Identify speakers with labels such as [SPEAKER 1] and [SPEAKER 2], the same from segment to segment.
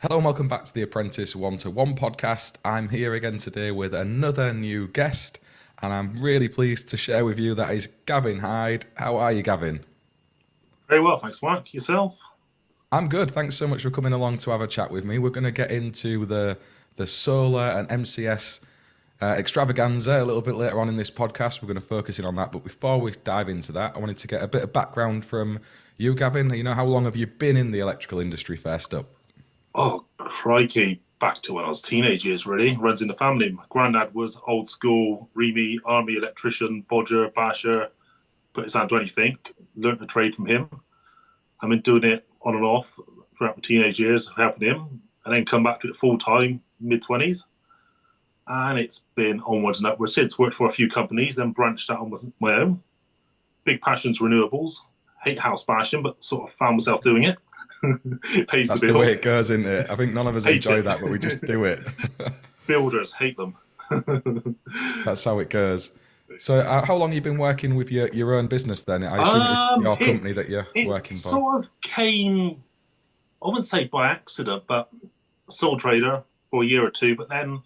[SPEAKER 1] Hello and welcome back to the Apprentice One-to-One podcast. I'm here again today with another new guest, and I'm really pleased to share with you that is Gavin Hyde. How are you, Gavin?
[SPEAKER 2] Very well, thanks, Mark. Yourself?
[SPEAKER 1] I'm good. Thanks so much for coming along to have a chat with me. We're going to get into the solar and MCS extravaganza a little bit later on in this podcast. We're going to focus in on that. But before we dive into that, I wanted to get a bit of background from you, Gavin. You know, how long have you been in the electrical industry first up?
[SPEAKER 2] Oh, crikey. Back to when I was teenage years, really. Runs in the family. My granddad was old school, Remy, army electrician, bodger, basher, put his hand to anything. Learned the trade from him. I've been doing it on and off throughout my teenage years, helping him, and then come back to it full time, mid 20s. And it's been onwards and upwards since. Worked for a few companies, then branched out on my own. Big passion's renewables. Hate house bashing, but sort of found myself doing it. It pays the
[SPEAKER 1] That's the way
[SPEAKER 2] bills.
[SPEAKER 1] it goes, isn't it? I think none of us
[SPEAKER 2] Hate
[SPEAKER 1] enjoy
[SPEAKER 2] it.
[SPEAKER 1] that, but we just do it.
[SPEAKER 2] Builders hate them.
[SPEAKER 1] That's how it goes. So, how long have you been working with your own business then? I assume it's your
[SPEAKER 2] It
[SPEAKER 1] company that you're
[SPEAKER 2] it
[SPEAKER 1] working for.
[SPEAKER 2] sort of came, I wouldn't say by accident, but sole trader for a year or two. But then,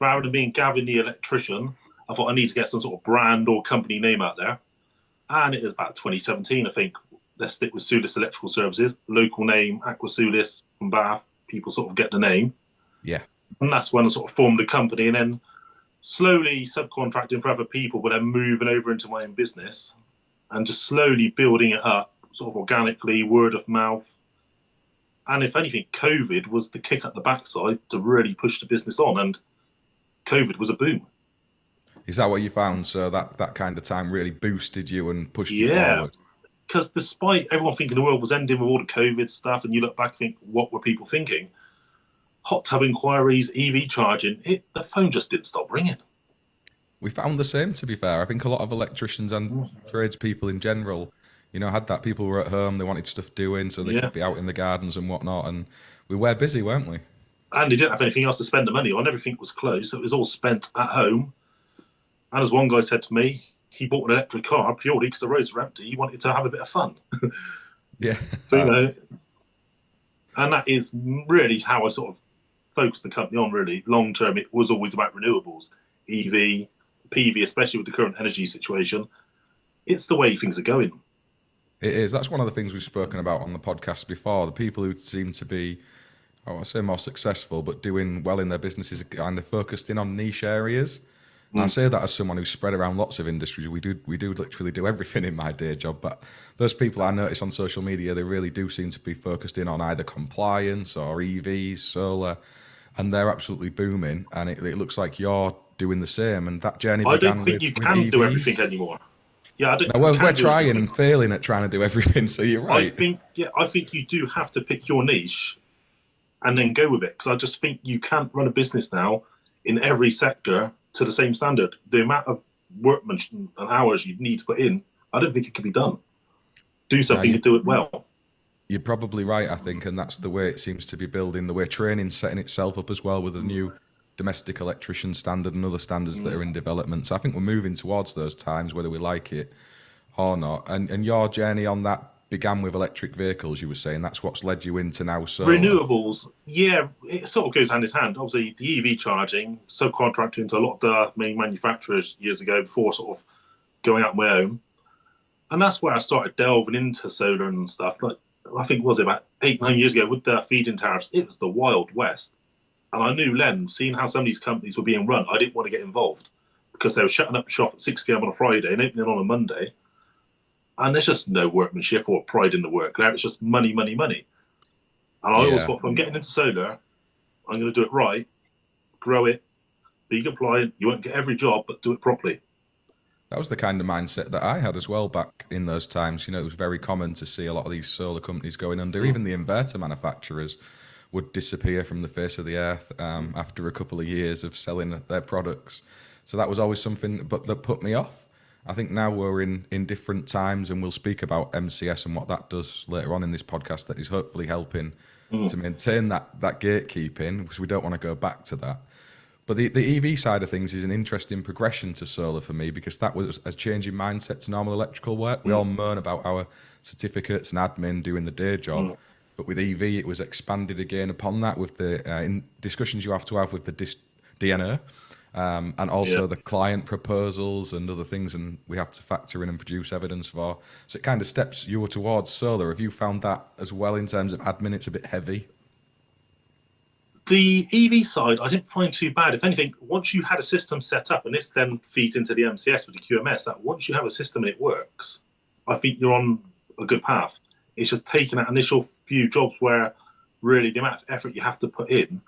[SPEAKER 2] rather than being Gavin the electrician, I thought I need to get some sort of brand or company name out there. And it was about 2017, I think. Let's stick with Sulis Electrical Services, local name, Aqua Sulis from Bath. People sort of get the name.
[SPEAKER 1] Yeah.
[SPEAKER 2] And that's when I sort of formed a company and then slowly subcontracting for other people, but then moving over into my own business and just slowly building it up, sort of organically, word of mouth. And if anything, COVID was the kick up the backside to really push the business on. And COVID was a boom.
[SPEAKER 1] Is that what you found? So that kind of time really boosted you and pushed you
[SPEAKER 2] Yeah.
[SPEAKER 1] forward.
[SPEAKER 2] Because despite everyone thinking the world was ending with all the COVID stuff, and you look back and think, what were people thinking? Hot tub inquiries, EV charging, the phone just didn't stop ringing.
[SPEAKER 1] We found the same, to be fair. I think a lot of electricians and tradespeople in general, had that people were at home, they wanted stuff doing, so they
[SPEAKER 2] Yeah.
[SPEAKER 1] could be out in the gardens and whatnot. And we were busy, weren't we?
[SPEAKER 2] And they didn't have anything else to spend the money on. Everything was closed, so it was all spent at home. And as one guy said to me, he bought an electric car purely because the roads were empty. He wanted to have a bit of fun.
[SPEAKER 1] Yeah.
[SPEAKER 2] So, and that is really how I sort of focused the company on, really. Long term, it was always about renewables, EV, PV, especially with the current energy situation. It's the way things are going.
[SPEAKER 1] It is. That's one of the things we've spoken about on the podcast before. The people who seem to be, I want to say more successful, but doing well in their businesses are kind of focused in on niche areas. And I say that as someone who's spread around lots of industries. We do literally do everything in my day job. But those people I notice on social media, they really do seem to be focused in on either compliance or EVs, solar, and they're absolutely booming. And it looks like you're doing the same. And that journey
[SPEAKER 2] I don't
[SPEAKER 1] began
[SPEAKER 2] think you
[SPEAKER 1] with
[SPEAKER 2] can do everything
[SPEAKER 1] EVs.
[SPEAKER 2] anymore. Yeah, I don't
[SPEAKER 1] Now
[SPEAKER 2] think you
[SPEAKER 1] we're
[SPEAKER 2] can do
[SPEAKER 1] trying
[SPEAKER 2] everything.
[SPEAKER 1] and failing at trying to do everything. So you're right.
[SPEAKER 2] I think you do have to pick your niche and then go with it. Because I just think you can't run a business now in every sector to the same standard. The amount of workmanship and hours you need to put in, I don't think it can be done. Do
[SPEAKER 1] Now
[SPEAKER 2] something and do it well.
[SPEAKER 1] you're probably right, I think, and that's the way it seems to be building, the way training's setting itself up as well with the new domestic electrician standard and other standards that are in development. So I think we're moving towards those times, whether we like it or not. And your journey on that began with electric vehicles, you were saying. That's what's led you into now solar.
[SPEAKER 2] Renewables, yeah, it sort of goes hand in hand. Obviously, the EV charging, subcontracting into a lot of the main manufacturers years ago before sort of going out on my own. And that's where I started delving into solar and stuff. Like, I think, was it about 8, 9 years ago with the feed-in tariffs? It was the Wild West. And I knew then, seeing how some of these companies were being run, I didn't want to get involved because they were shutting up shop at 6 p.m. on a Friday and opening on a Monday. And there's just no workmanship or pride in the work there. It's just money, money, money. And I always
[SPEAKER 1] Yeah.
[SPEAKER 2] thought, if I'm getting into solar, I'm going to do it right, grow it, be compliant. You won't get every job, but do it properly.
[SPEAKER 1] That was the kind of mindset that I had as well back in those times. It was very common to see a lot of these solar companies going under. Even the inverter manufacturers would disappear from the face of the earth after a couple of years of selling their products. So that was always something that put me off. I think now we're in different times, and we'll speak about MCS and what that does later on in this podcast that is hopefully helping to maintain that gatekeeping, because we don't want to go back to that. But the EV side of things is an interesting progression to solar for me, because that was a change in mindset to normal electrical work. We all moan about our certificates and admin doing the day job, but with EV, it was expanded again upon that with the in discussions you have to have with the DNO. And also the client proposals and other things, and we have to factor in and produce evidence for. So it kind of steps you towards solar. Have you found that as well in terms of admin? It's a bit heavy.
[SPEAKER 2] The EV side, I didn't find too bad. If anything, once you had a system set up, and this then feeds into the MCS with the QMS, that once you have a system and it works, I think you're on a good path. It's just taking that initial few jobs where really the amount of effort you have to put in.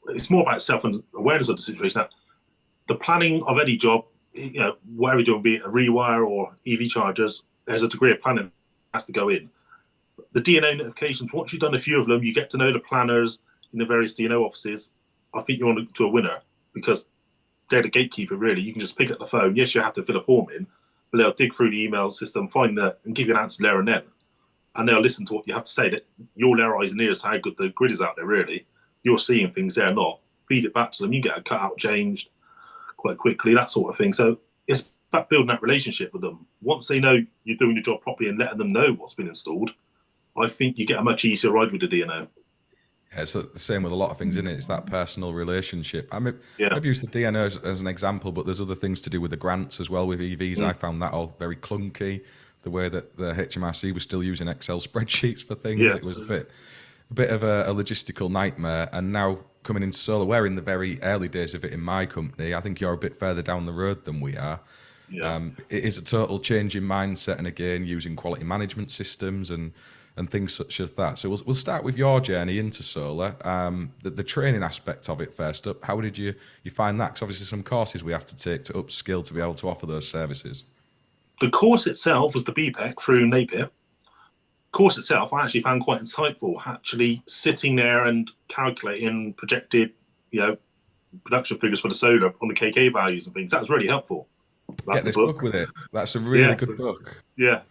[SPEAKER 2] It's more about self-awareness of the situation. That the planning of any job, whatever you're doing, be it a rewire or EV chargers, there's a degree of planning that has to go in. The DNO notifications, once you've done a few of them, you get to know the planners in the various DNO offices. I think you're on to a winner because they're the gatekeeper, really. You can just pick up the phone. Yes, you have to fill a form in, but they'll dig through the email system, and give you an answer there and then. And they'll listen to what you have to say. That your their eyes and ears, how good the grid is out there, really. You're seeing things they're not. Feed it back to them. You get a cutout changed quite quickly, that sort of thing. So it's about building that relationship with them. Once they know you're doing your job properly and letting them know what's been installed, I think you get a much easier ride with the DNO.
[SPEAKER 1] Yeah, it's the same with a lot of things, isn't it? It's that personal relationship.
[SPEAKER 2] I've
[SPEAKER 1] used the DNO as an example, but there's other things to do with the grants as well with EVs. I found that all very clunky. The way that the HMRC was still using Excel spreadsheets for things, it was a bit of a logistical nightmare. And now coming into solar, we're in the very early days of it in my company. I think you're a bit further down the road than we are. It is a total change in mindset, and again using quality management systems and things such as that. So we'll start with your journey into solar, the training aspect of it first up. How did you find that? Because obviously some courses we have to take to upskill to be able to offer those services.
[SPEAKER 2] The course itself was the BPEC through NAPIT. Course itself I actually found quite insightful, actually sitting there and calculating projected production figures for the solar on the KK values and things. That was really helpful.
[SPEAKER 1] Get this book with it. That's a really good book.
[SPEAKER 2] Yeah,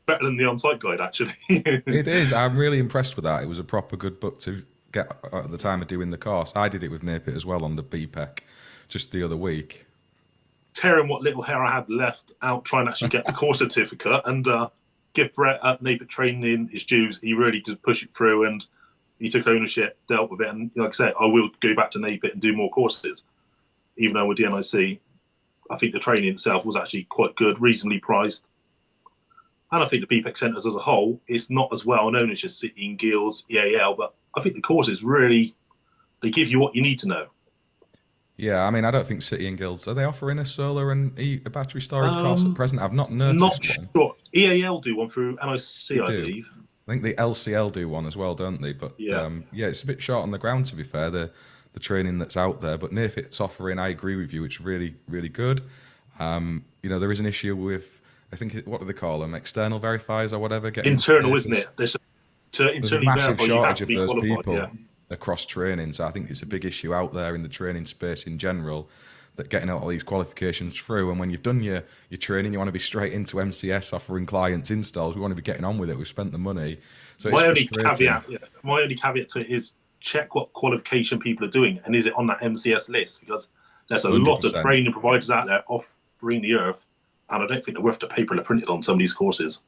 [SPEAKER 2] better than the on-site guide, actually.
[SPEAKER 1] It is. I'm really impressed with that. It was a proper good book to get at the time of doing the course. I did it with NAPIT as well on the BPEC just the other week.
[SPEAKER 2] Tearing what little hair I had left out trying to actually get the course certificate and give Brett at NAPIT training his dues. He really did push it through and he took ownership, dealt with it. And like I said, I will go back to NAPIT and do more courses. Even though with the NIC, I think the training itself was actually quite good, reasonably priced. And I think the BPEC centres as a whole, it's not as well known as just City and Guilds, EAL, but I think the courses really, they give you what you need to know.
[SPEAKER 1] Yeah, I mean, I don't think City and Guilds, are they offering a solar and a battery storage course at present? I've not noticed one.
[SPEAKER 2] Not sure. EAL do one through NIC, I believe.
[SPEAKER 1] I think the LCL do one as well, don't they? But yeah, it's a bit short on the ground, to be fair, the training that's out there. But NAPIT's offering, I agree with you, it's really, really good. There is an issue with, I think, what do they call them? External verifiers or whatever?
[SPEAKER 2] Internal, isn't it? There's
[SPEAKER 1] a massive shortage of those people across training. So I think it's a big issue out there in the training space in general, that getting all these qualifications through. And when you've done your training, you want to be straight into MCS offering clients installs. We want to be getting on with it. We've spent the money. So
[SPEAKER 2] my only caveat to it is check what qualification people are doing and is it on that MCS list, because there's a 100%. Lot of training providers out there offering the earth, and I don't think they're worth the paper they're printed on some of these courses.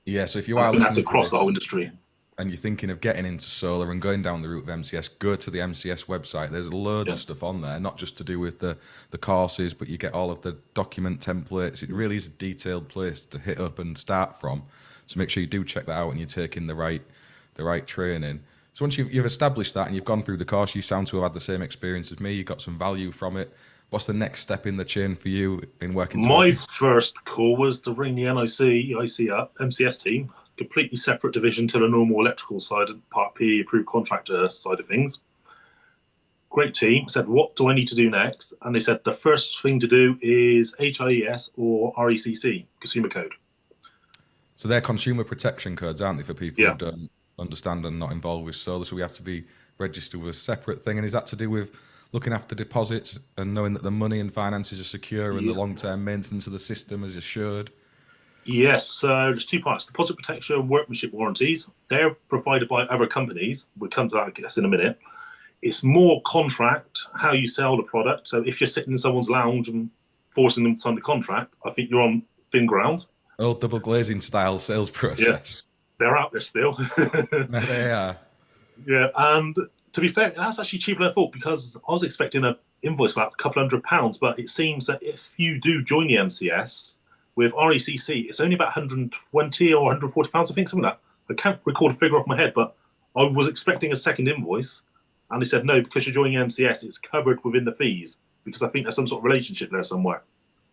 [SPEAKER 1] Yeah, so if you are listening,
[SPEAKER 2] that's across the whole industry,
[SPEAKER 1] and you're thinking of getting into solar and going down the route of MCS, go to the MCS website. There's loads of stuff on there, not just to do with the courses, but you get all of the document templates. It really is a detailed place to hit up and start from. So make sure you do check that out and you're taking the right training. So once you've established that and you've gone through the course, you sound to have had the same experience as me. You got some value from it. What's the next step in the chain for you in working?
[SPEAKER 2] My first call was to ring the NIC up, MCS team, completely separate division to the normal electrical side and Part P approved contractor side of things. Great team. Said, what do I need to do next? And they said the first thing to do is HIES or RECC, consumer code.
[SPEAKER 1] So they're consumer protection codes, aren't they, for people who don't understand and not involved with solar? So we have to be registered with a separate thing. And is that to do with looking after deposits and knowing that the money and finances are secure and the long-term maintenance of the system is assured?
[SPEAKER 2] Yes, so there's two parts. Deposit protection and workmanship warranties. They're provided by other companies. We'll come to that, I guess, in a minute. It's more contract, how you sell the product. So if you're sitting in someone's lounge and forcing them to sign the contract, I think you're on thin ground.
[SPEAKER 1] Old double glazing style sales process.
[SPEAKER 2] they're out there still.
[SPEAKER 1] They are.
[SPEAKER 2] Yeah, and to be fair, that's actually cheaper than I thought because I was expecting a invoice about a couple £100, but it seems that if you do join the MCS with RECC, it's only about 120 or £140, I think, something like that. I can't recall the figure off my head, but I was expecting a second invoice, and they said no, because you're joining MCS, it's covered within the fees because I think there's some sort of relationship there somewhere.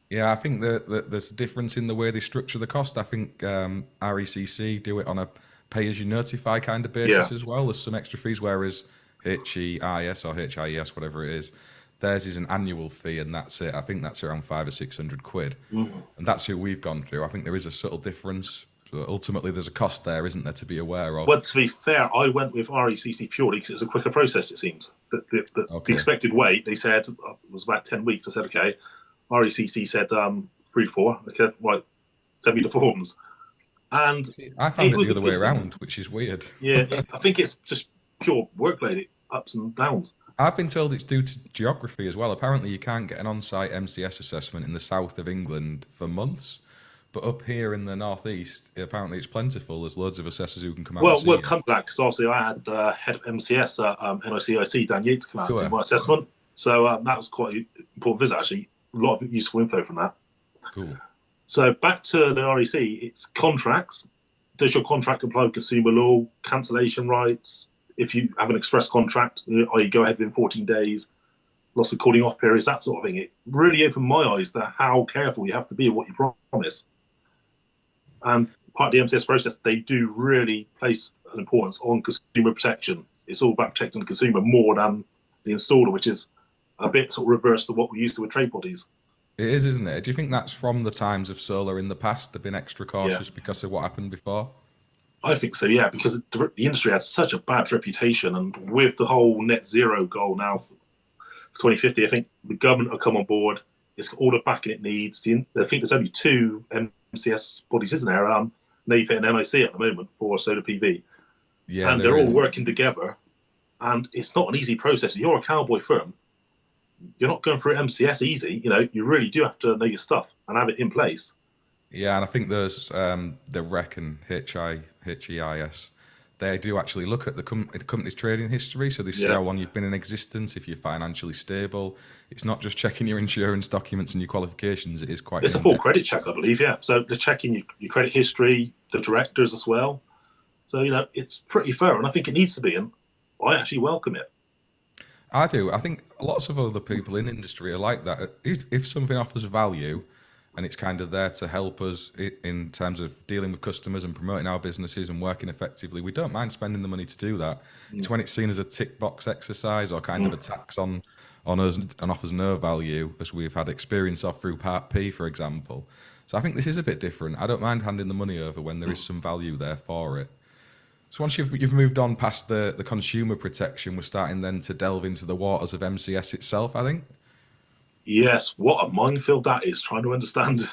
[SPEAKER 1] Yeah, I think that there's a difference in the way they structure the cost. I think RECC do it on a pay-as-you-notify kind of
[SPEAKER 2] Yeah.
[SPEAKER 1] basis as well. There's some extra fees, whereas HEIS or HIES, whatever it is, theirs is an annual fee, and that's it. I think that's around 500 or 600 quid,
[SPEAKER 2] Mhm.
[SPEAKER 1] and that's who we've gone through. I think there is a subtle difference. But ultimately, there's a cost there, isn't there, to be aware of?
[SPEAKER 2] Well, to be fair, I went with RECC purely because it was a quicker process, it seems. The
[SPEAKER 1] Okay.
[SPEAKER 2] expected wait, they said, was about 10 weeks. I said, okay. RECC said 3 to 4. I said, right, send me the forms. And
[SPEAKER 1] See, I found
[SPEAKER 2] it
[SPEAKER 1] it the
[SPEAKER 2] was a
[SPEAKER 1] other way
[SPEAKER 2] good thing.
[SPEAKER 1] around, which is weird.
[SPEAKER 2] Yeah, I think it's just pure workload, ups and downs.
[SPEAKER 1] I've been told it's due to geography as well. Apparently, you can't get an on-site MCS assessment in the south of England for months, but up here in the northeast, apparently it's plentiful. There's loads of assessors who can come out and
[SPEAKER 2] Well,
[SPEAKER 1] see
[SPEAKER 2] it
[SPEAKER 1] you.
[SPEAKER 2] comes to that because obviously I had head of MCS at NICIC, Dan Yates, come out and do
[SPEAKER 1] Sure.
[SPEAKER 2] my assessment. So that was quite an important visit, actually. A lot of useful info from that.
[SPEAKER 1] Cool.
[SPEAKER 2] So back to the REC, it's contracts. Does your contract comply with consumer law, cancellation rights? If you have an express contract, i.e., go ahead within 14 days, lots of calling off periods, that sort of thing. It really opened my eyes to how careful you have to be of what you promise. And part of the MCS process, they do really place an importance on consumer protection. It's all about protecting the consumer more than the installer, which is a bit sort of reverse to what we used to with trade bodies.
[SPEAKER 1] It is, isn't it? Do you think that's from the times of solar in the past? They've been extra
[SPEAKER 2] Yeah,
[SPEAKER 1] cautious because of what happened before?
[SPEAKER 2] I think so. Yeah, because the industry has such a bad reputation, and with the whole net zero goal now for 2050, I think the government will come on board. It's got all the backing it needs. I think there's only two MCS bodies, isn't there? NAPIT and NIC at the moment for solar PV,
[SPEAKER 1] Yeah,
[SPEAKER 2] and
[SPEAKER 1] there
[SPEAKER 2] they're all
[SPEAKER 1] is.
[SPEAKER 2] working together. And it's not an easy process. If you're a cowboy firm, you're not going through MCS easy. You really do have to know your stuff and have it in place.
[SPEAKER 1] Yeah, and I think there's the REC and HEIS. They do actually look at the company's trading history, so they see
[SPEAKER 2] Yeah,
[SPEAKER 1] how long you've been in existence, if you're financially stable. It's not just checking your insurance documents and your qualifications. It is quite an
[SPEAKER 2] it's a full
[SPEAKER 1] in-depth.
[SPEAKER 2] credit check, I believe. Yeah, so they're checking your credit history, the directors as well. So it's pretty fair, and I think it needs to be, and I actually welcome it.
[SPEAKER 1] I do. I think lots of other people in industry are like that. If something offers value and it's kind of there to help us in terms of dealing with customers and promoting our businesses and working effectively, we don't mind spending the money to do that. It's
[SPEAKER 2] Mm.
[SPEAKER 1] when it's seen as a tick box exercise or kind of a tax on us and offers no value, as we've had experience of through Part P, for example. So I think this is a bit different. I don't mind handing the money over when there is some value there for it. So once you've moved on past the consumer protection, we're starting then to delve into the waters of MCS itself, I think.
[SPEAKER 2] Yes, what a minefield that is trying to understand.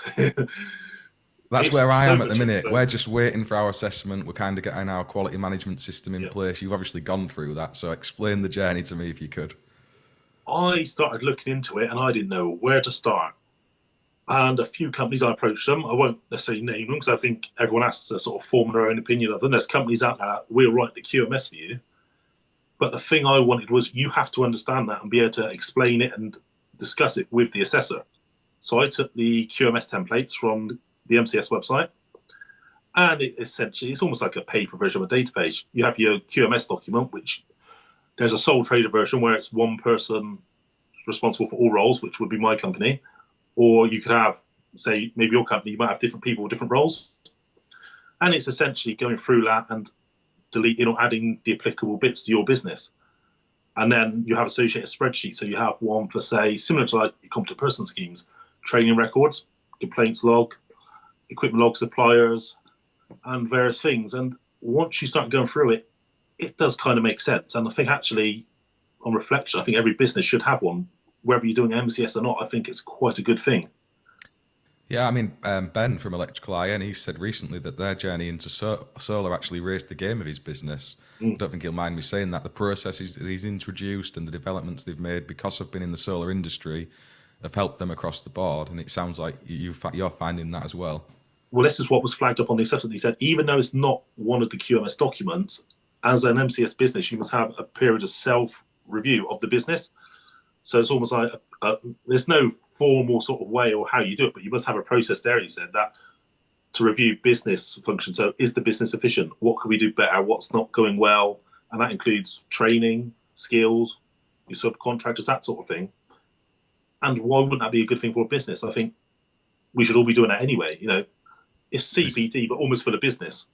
[SPEAKER 1] That's
[SPEAKER 2] It's
[SPEAKER 1] where I
[SPEAKER 2] so
[SPEAKER 1] am at the
[SPEAKER 2] much
[SPEAKER 1] minute.
[SPEAKER 2] info.
[SPEAKER 1] We're just waiting for our assessment. We're kind of getting our quality management system in
[SPEAKER 2] Yeah.
[SPEAKER 1] place. You've obviously gone through that, so explain the journey to me if you could.
[SPEAKER 2] I started looking into it and I didn't know where to start. And a few companies I approached them. I won't necessarily name them because I think everyone has to sort of form their own opinion of them. There's companies out there that will write the QMS for you. But the thing I wanted was you have to understand that and be able to explain it and discuss it with the assessor. So I took the QMS templates from the MCS website, and it's almost like a paper version of a data page. You have your QMS document, which there's a sole trader version where it's one person responsible for all roles, which would be my company, or you could have, say, maybe your company, you might have different people with different roles, and it's essentially going through that and deleting or adding the applicable bits to your business. And then you have associated spreadsheets. So you have one for, say, similar to like your competent person schemes, training records, complaints log, equipment log, suppliers, and various things. And once you start going through it, it does kind of make sense. And I think actually, on reflection, I think every business should have one. Whether you're doing MCS or not, I think it's quite a good thing.
[SPEAKER 1] Yeah, I mean, Ben from Electrical IN, he said recently that their journey into solar actually raised the game of his business. I
[SPEAKER 2] Mm.
[SPEAKER 1] don't think he'll mind me saying that. The processes he's introduced and the developments they've made because of being in the solar industry have helped them across the board. And it sounds like you're finding that as well.
[SPEAKER 2] well, this is what was flagged up on the assessment. He said, even though it's not one of the QMS documents, as an MCS business, you must have a period of self-review of the business. So it's almost like there's no formal sort of way or how you do it, but you must have a process there, he said, that to review business function. So is the business efficient? What can we do better? What's not going well? And that includes training, skills, your subcontractors, that sort of thing. And why wouldn't that be a good thing for a business? I think we should all be doing that anyway. It's CPD, but almost for the business.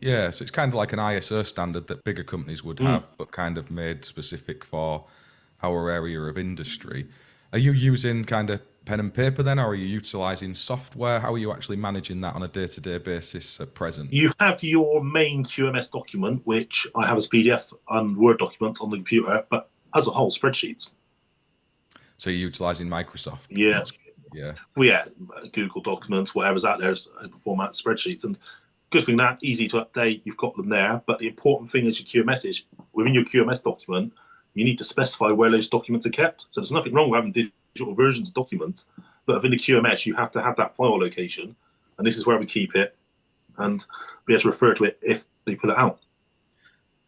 [SPEAKER 1] Yeah, so it's kind of like an ISO standard that bigger companies would have, but kind of made specific for our area of industry. Are you using kind of pen and paper then, or are you utilising software? How are you actually managing that on a day-to-day basis at present?
[SPEAKER 2] You have your main QMS document, which I have as PDF and Word documents on the computer, but as a whole, spreadsheets.
[SPEAKER 1] So you're utilising Microsoft?
[SPEAKER 2] Yeah.
[SPEAKER 1] Yeah.
[SPEAKER 2] Well, yeah, Google Documents, whatever's out there is open format spreadsheets. And good thing that, easy to update, you've got them there. But the important thing is your QMS is, within your QMS document, you need to specify where those documents are kept. So there's nothing wrong with having digital versions of documents, but within the QMS, you have to have that file location. And this is where we keep it and be able to refer to it if they pull it out.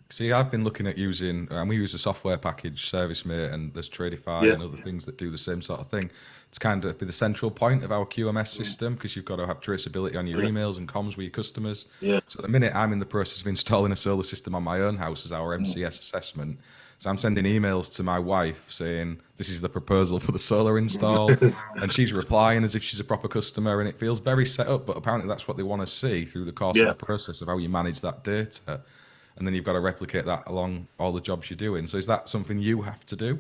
[SPEAKER 1] See, I've been looking at using, and we use a software package, ServiceMate, and there's Tradify and other things that do the same sort of thing. It's kind of be the central point of our QMS system, because you've got to have traceability on your emails and comms with your customers.
[SPEAKER 2] Yeah.
[SPEAKER 1] So at the minute, I'm in the process of installing a solar system on my own house as our MCS assessment. So I'm sending emails to my wife saying, this is the proposal for the solar install. And she's replying as if she's a proper customer, and it feels very set up, but apparently that's what they want to see through the course of the process of how you manage that data. And then you've got to replicate that along all the jobs you're doing. So is that something you have to do?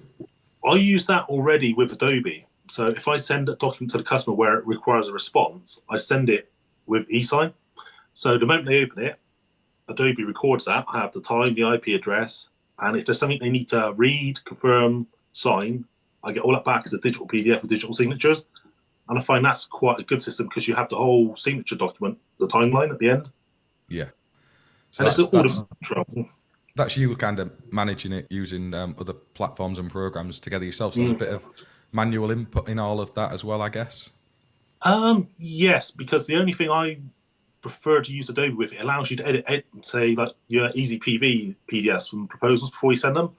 [SPEAKER 2] I use that already with Adobe. So if I send a document to the customer where it requires a response, I send it with eSign. So the moment they open it, Adobe records that. I have the time, the IP address, and if there's something they need to read, confirm, sign, I get all that back as a digital PDF with digital signatures. And I find that's quite a good system because you have the whole signature document, the timeline at the end.
[SPEAKER 1] Yeah. So
[SPEAKER 2] and
[SPEAKER 1] that's you kind of managing it using other platforms and programs together yourself. So there's a bit of manual input in all of that as well, I guess.
[SPEAKER 2] Yes, because the only thing I prefer to use Adobe with, it allows you to edit say like your easy PV PDFs from proposals before you send them.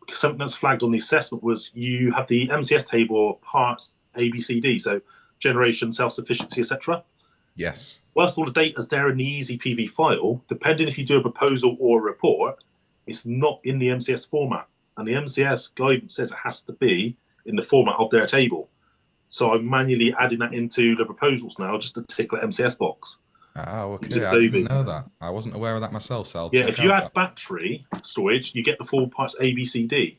[SPEAKER 2] Because something that's flagged on the assessment was you have the MCS table of parts A, B, C, D, so generation, self-sufficiency, etc.
[SPEAKER 1] Yes.
[SPEAKER 2] Whilst all the data's there in the easy PV file, depending if you do a proposal or a report, it's not in the MCS format. And the MCS guidance says it has to be in the format of their table. So I'm manually adding that into the proposals now just to tick the MCS box.
[SPEAKER 1] Oh, okay. I didn't know that. I wasn't aware of that myself, so
[SPEAKER 2] yeah, if you add battery storage, you get the full parts A, B, C, D.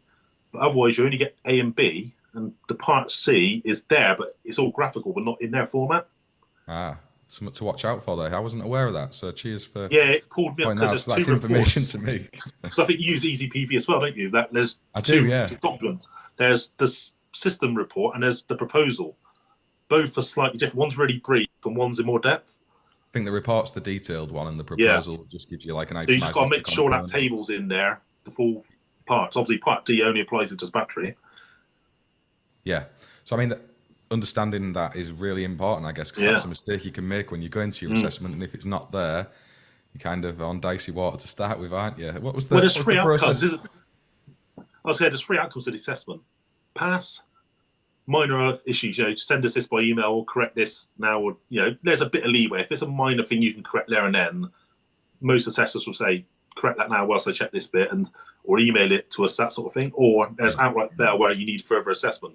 [SPEAKER 2] But otherwise, you only get A and B, and the part C is there, but it's all graphical, but not in their format.
[SPEAKER 1] Something to watch out for there. I wasn't aware of that, so cheers for
[SPEAKER 2] it pulled me up because
[SPEAKER 1] that's information to me.
[SPEAKER 2] Because I think you use Easy PV as well, don't you? There's two documents. There's the system report and there's the proposal. Both are slightly different. One's really brief and one's in more depth.
[SPEAKER 1] I think the report's the detailed one, and the proposal just gives you like an itemized.
[SPEAKER 2] So you just got to make sure that table's in there, the full parts. Obviously, part D only applies if there's battery.
[SPEAKER 1] Yeah. So, I mean, understanding that is really important, I guess, because that's a mistake you can make when you go into your assessment, and if it's not there, you're kind of on dicey water to start with, aren't you? What was the,
[SPEAKER 2] there's three outcomes. I'll say there's three outcomes to the assessment. Pass, minor issues, send us this by email or correct this now, or, there's a bit of leeway. If it's a minor thing you can correct there and then, most assessors will say, correct that now whilst I check this bit, or email it to us, that sort of thing. Or there's outright fail where you need further assessment.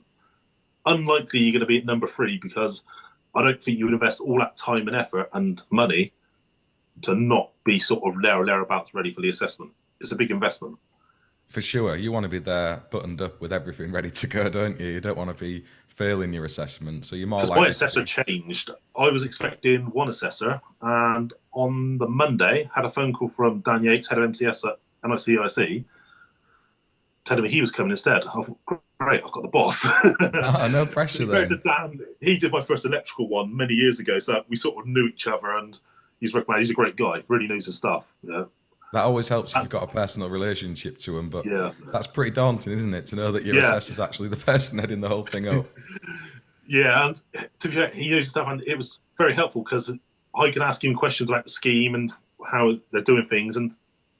[SPEAKER 2] Unlikely you're going to be at number 3 because I don't think you would invest all that time and effort and money to not be sort of there or thereabouts ready for the assessment. It's a big investment.
[SPEAKER 1] For sure. You want to be there buttoned up with everything ready to go, don't you? You don't want to be failing your assessment. So you're more likely.
[SPEAKER 2] Because my assessor changed. I was expecting one assessor, and on the Monday, had a phone call from Dan Yates, head of MCS at MICIC, telling me he was coming instead. I thought, great, I've got the boss.
[SPEAKER 1] No pressure then.
[SPEAKER 2] Dan, he did my first electrical one many years ago, so we sort of knew each other, and he's a great guy, really knows his stuff.
[SPEAKER 1] That always helps if you've got a personal relationship to him, but that's pretty daunting, isn't it, to know that your assessor's actually the person heading the whole thing up.
[SPEAKER 2] And to be fair, he knows his stuff, and it was very helpful because I can ask him questions about the scheme and how they're doing things, and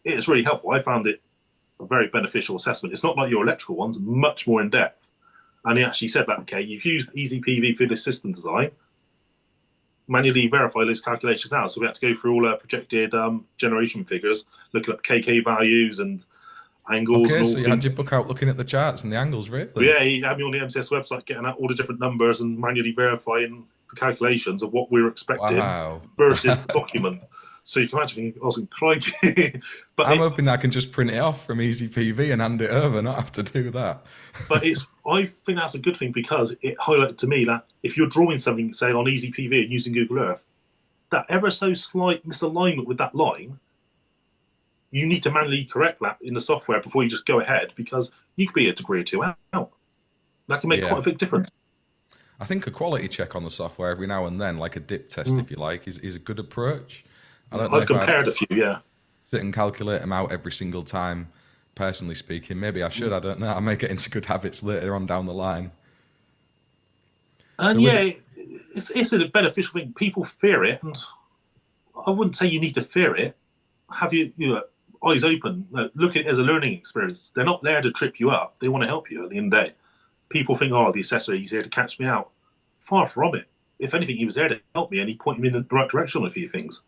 [SPEAKER 2] it's really helpful. I found it a very beneficial assessment. It's not like your electrical ones, much more in depth. And he actually said that, okay, you've used EasyPV for this system design, manually verify those calculations out. So we had to go through all our projected generation figures, looking at KK values and angles.
[SPEAKER 1] Okay,
[SPEAKER 2] And all
[SPEAKER 1] so you had your book out looking at the charts and the angles, really?
[SPEAKER 2] Yeah, he had me on the MCS website getting out all the different numbers and manually verifying the calculations of what we were expecting versus the document. So you can imagine, I wasn't crikey. But
[SPEAKER 1] I'm hoping I can just print it off from EasyPV and hand it over, not have to do that.
[SPEAKER 2] But I think that's a good thing, because it highlighted to me that if you're drawing something, say, on EasyPV and using Google Earth, that ever so slight misalignment with that line, you need to manually correct that in the software before you just go ahead, because you could be a degree or two out. That can make quite a big difference.
[SPEAKER 1] I think a quality check on the software every now and then, like a dip test, if you like, is a good approach.
[SPEAKER 2] I've compared a few,
[SPEAKER 1] sit and calculate them out every single time, personally speaking. Maybe I should, I don't know. I may get into good habits later on down the line.
[SPEAKER 2] And it's a beneficial thing. People fear it, and I wouldn't say you need to fear it. Have your eyes open. Look at it as a learning experience. They're not there to trip you up. They want to help you at the end of the day. People think, oh, the assessor, he's here to catch me out. Far from it. If anything, he was there to help me, and he pointed me in the right direction on a few things.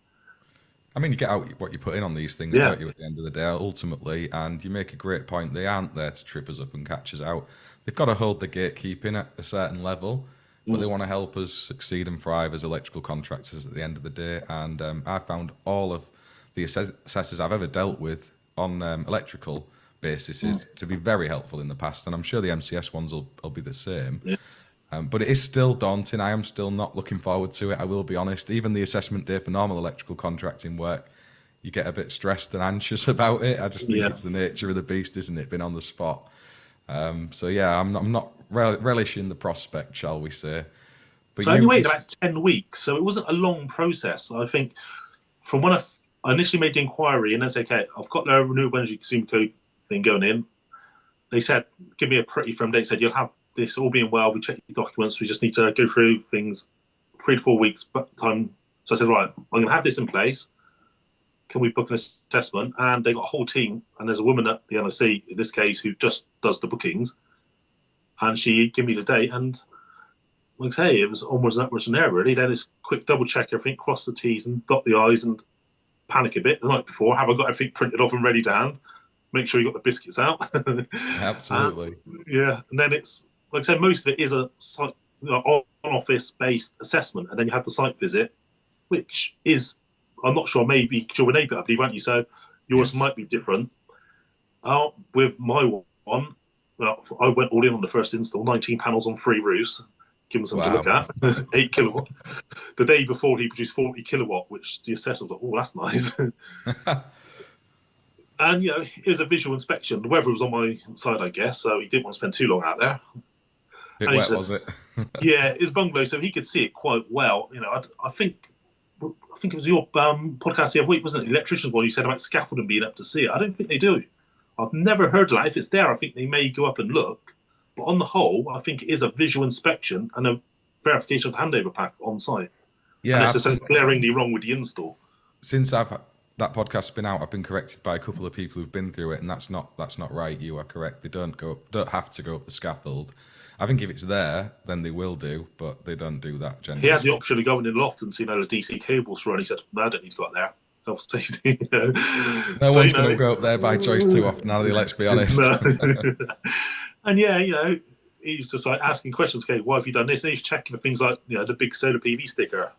[SPEAKER 1] I mean, you get out what you put in on these things, don't you, at the end of the day, ultimately, and you make a great point. They aren't there to trip us up and catch us out. They've got to hold the gatekeeping at a certain level, but they want to help us succeed and thrive as electrical contractors at the end of the day. And I found all of the assessors I've ever dealt with on electrical basis to be very helpful in the past, and I'm sure the MCS ones will be the same. But it is still daunting. I am still not looking forward to it, I will be honest. Even the assessment day for normal electrical contracting work, you get a bit stressed and anxious about it. I just think it's the nature of the beast, isn't it, being on the spot. So yeah, I'm not relishing the prospect, shall we say. But
[SPEAKER 2] so I only waited about 10 weeks, so it wasn't a long process. I think from when I initially made the inquiry, and that's okay, I've got the renewable energy consumer code thing going in. They said, give me a pretty firm date. Said, you'll have this all being well. We check your documents. We just need to go through things 3 to 4 weeks time. So I said, right, I'm going to have this in place. Can we book an assessment? And they got a whole team. And there's a woman at the NOC, in this case, who just does the bookings. And she gave me the date. And like I say, it was onwards and upwards from there, really. Then this quick double check everything, cross the T's and dot the I's, and panic a bit the night before. Have I got everything printed off and ready to hand? Make sure you got the biscuits out.
[SPEAKER 1] Absolutely.
[SPEAKER 2] And then it's, like I said, most of it is a site, on-office-based assessment, and then you have the site visit, which is, I'm not sure, maybe because you're a neighbour, I believe, aren't you? So yours might be different. With my one, I went all in on the first install, 19 panels on 3 roofs. Give them something to look at. 8 kilowatt. The day before, he produced 40 kilowatt, which the assessor was like, oh, that's nice. And, it was a visual inspection. The weather was on my side, I guess, so he didn't want to spend too long out there.
[SPEAKER 1] Was it?
[SPEAKER 2] Yeah, his bungalow, so he could see it quite well. I think it was your podcast the other week, wasn't it? The electrician's one, you said about scaffolding being up to see it. I don't think they do. I've never heard of that. If it's there, I think they may go up and look. But on the whole, I think it is a visual inspection and a verification of the handover pack on site.
[SPEAKER 1] Yeah,
[SPEAKER 2] unless there's something glaringly wrong with the install.
[SPEAKER 1] Since that podcast's been out, I've been corrected by a couple of people who've been through it, and that's not right. You are correct. They don't have to go up the scaffold. I think if it's there, then they will do, but they don't do that generally.
[SPEAKER 2] He had the option of going in the loft and seeing how the DC cables run. He said, no, I don't need to go up there. Health safety.
[SPEAKER 1] No one's going to go up there by choice too often, are they? Let's be honest.
[SPEAKER 2] And he's just like asking questions. Okay, why have you done this? And he's checking for things like the big solar PV sticker.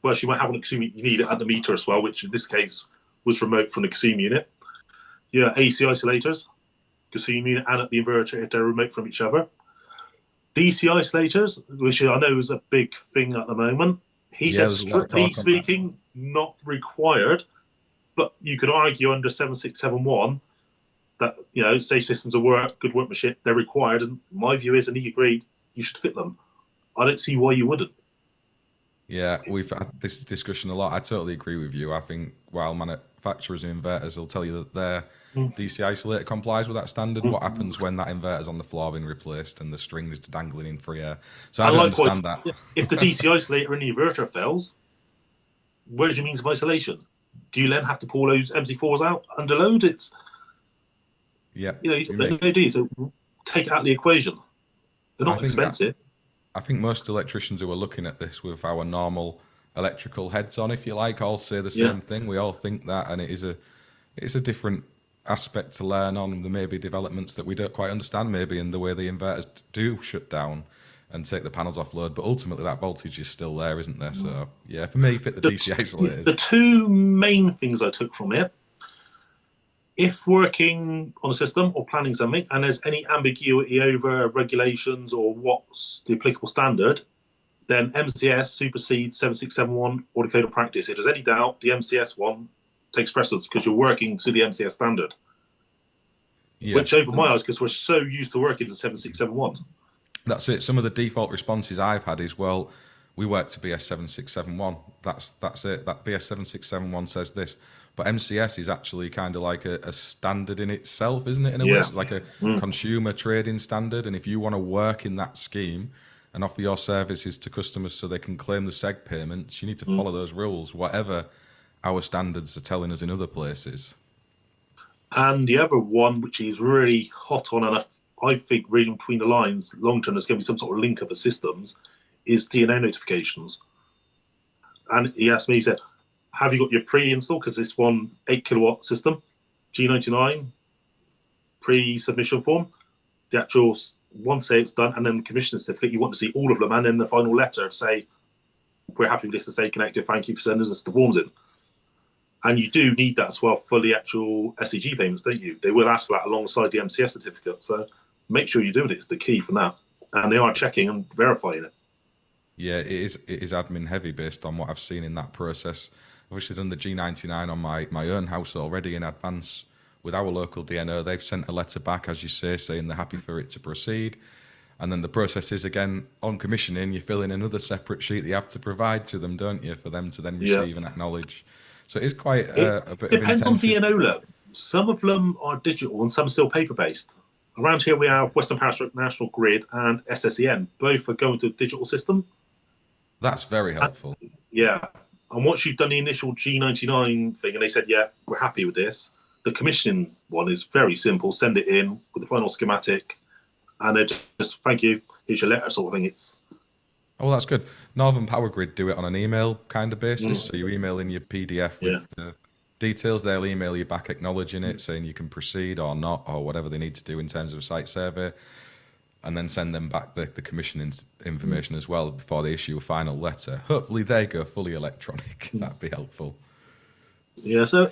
[SPEAKER 2] Well, she might have an consumer. You need it at the meter as well, which in this case was remote from the consumer unit. AC isolators, consumer unit, and at the inverter, they're remote from each other. DC isolators, which I know is a big thing at the moment. He said, strictly speaking, not required, but you could argue under 7671 that, safe systems of work, good workmanship, they're required. And my view is, and he agreed, you should fit them. I don't see why you wouldn't.
[SPEAKER 1] Yeah, we've had this discussion a lot. I totally agree with you. I think while manufacturers and inverters will tell you that their DC isolator complies with that standard, what happens when that inverter's on the floor being replaced and the string is dangling in free air? So I don't understand that.
[SPEAKER 2] If the DC isolator in the inverter fails, where's your means of isolation? Do you then have to pull those MC4s out under load? It's,
[SPEAKER 1] Yeah,
[SPEAKER 2] you just don't know, do you? So take it out of the equation. They're
[SPEAKER 1] I
[SPEAKER 2] not
[SPEAKER 1] think that
[SPEAKER 2] expensive.
[SPEAKER 1] I think most electricians who are looking at this with our normal electrical heads on, if you like, all say the
[SPEAKER 2] Yeah.
[SPEAKER 1] same thing. We all think that, and it's a different aspect to learn on. There may be developments that we don't quite understand, maybe in the way the inverters do shut down and take the panels off load. But ultimately, that voltage is still there, isn't there? So yeah, for me, fit the DC
[SPEAKER 2] The
[SPEAKER 1] isolators.
[SPEAKER 2] two main things I took from it, if working on a system or planning something and there's any ambiguity over regulations or what's the applicable standard, then MCS supersedes 7671 or the code of practice. If there's any doubt, the MCS one takes precedence because you're working to the MCS standard,
[SPEAKER 1] Yeah,
[SPEAKER 2] which opened my eyes because we're so used to working to 7671.
[SPEAKER 1] that's it. Some of the default responses I've had is, well, we work to BS 7671. That's it. That BS 7671 says this. But MCS is actually kind of like a standard in itself, isn't it? In a way, it's like a consumer trading standard. And if you want to work in that scheme and offer your services to customers so they can claim the seg payments, you need to follow those rules, whatever our standards are telling us in other places.
[SPEAKER 2] And the other one, which is really hot on, and I think reading between the lines, long term, there's going to be some sort of link up of systems, is DNO notifications. And he asked me, he said, have you got your pre-install? Because this one 8 kilowatt system, G99 pre-submission form, the actual one say it's done, and then the commission certificate, you want to see all of them, and then the final letter to say, we're happy with this to stay connected, thank you for sending us the forms in. And you do need that as well for the actual SEG payments, don't you? They will ask for that alongside the MCS certificate. So make sure you do it. It's the key for that. And they are checking and verifying it.
[SPEAKER 1] Yeah, it is admin heavy based on what I've seen in that process. I've obviously done the G99 on my own house already in advance with our local DNO. They've sent a letter back, as you say, saying they're happy for it to proceed. And then the process is, again, on commissioning, you fill in another separate sheet that you have to provide to them, don't you, for them to then receive and acknowledge. So it is quite a bit of
[SPEAKER 2] depends on
[SPEAKER 1] intensive.
[SPEAKER 2] DNO. Look, some of them are digital and some are still paper based. Around here we have Western Power National Grid and SSEN. Both are going to a digital system.
[SPEAKER 1] That's very helpful.
[SPEAKER 2] Yeah. And once you've done the initial G99 thing and they said, yeah, we're happy with this, the commissioning one is very simple. Send it in with the final schematic and they just, thank you, here's your letter sort of thing. It's
[SPEAKER 1] Oh, that's good. Northern Power Grid do it on an email kind of basis. So you email in your PDF with the details. They'll email you back acknowledging it, saying you can proceed or not, or whatever they need to do in terms of a site survey, and then send them back the commissioning information as well before they issue a final letter. Hopefully they go fully electronic. That'd be helpful.
[SPEAKER 2] Yeah, so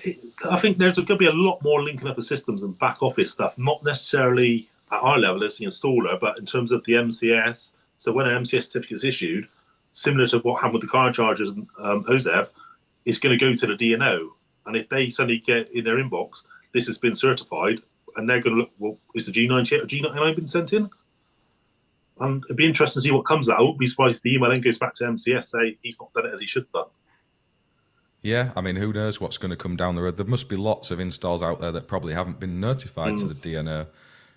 [SPEAKER 2] I think there's going to be a lot more linking up of systems and back office stuff, not necessarily at our level as the installer, but in terms of the MCS. So when an MCS certificate is issued, similar to what happened with the car chargers and OZEV, it's going to go to the DNO. And if they suddenly get in their inbox, this has been certified, and they're going to look, well, is the G98 or G99 been sent in? And it'd be interesting to see what comes out. I wouldn't be surprised if the email then goes back to MCS, say he's not done it as he should have done.
[SPEAKER 1] Yeah, I mean, who knows what's going to come down the road. There must be lots of installs out there that probably haven't been notified to the DNO.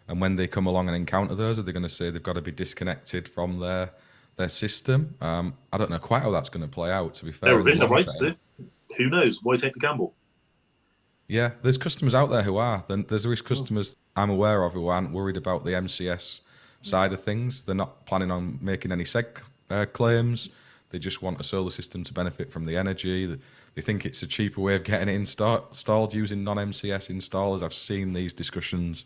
[SPEAKER 1] And when they come along and encounter those, are they going to say they've got to be disconnected from their system? I don't know quite how that's going to play out, to be fair.
[SPEAKER 2] They're within the rights to. Who knows? Why take the gamble?
[SPEAKER 1] Yeah, there's customers out there who are. There's customers I'm aware of who aren't worried about the MCS side of things. They're not planning on making any seg claims. They just want a solar system to benefit from the energy. They think it's a cheaper way of getting it installed using non-MCS installers. I've seen these discussions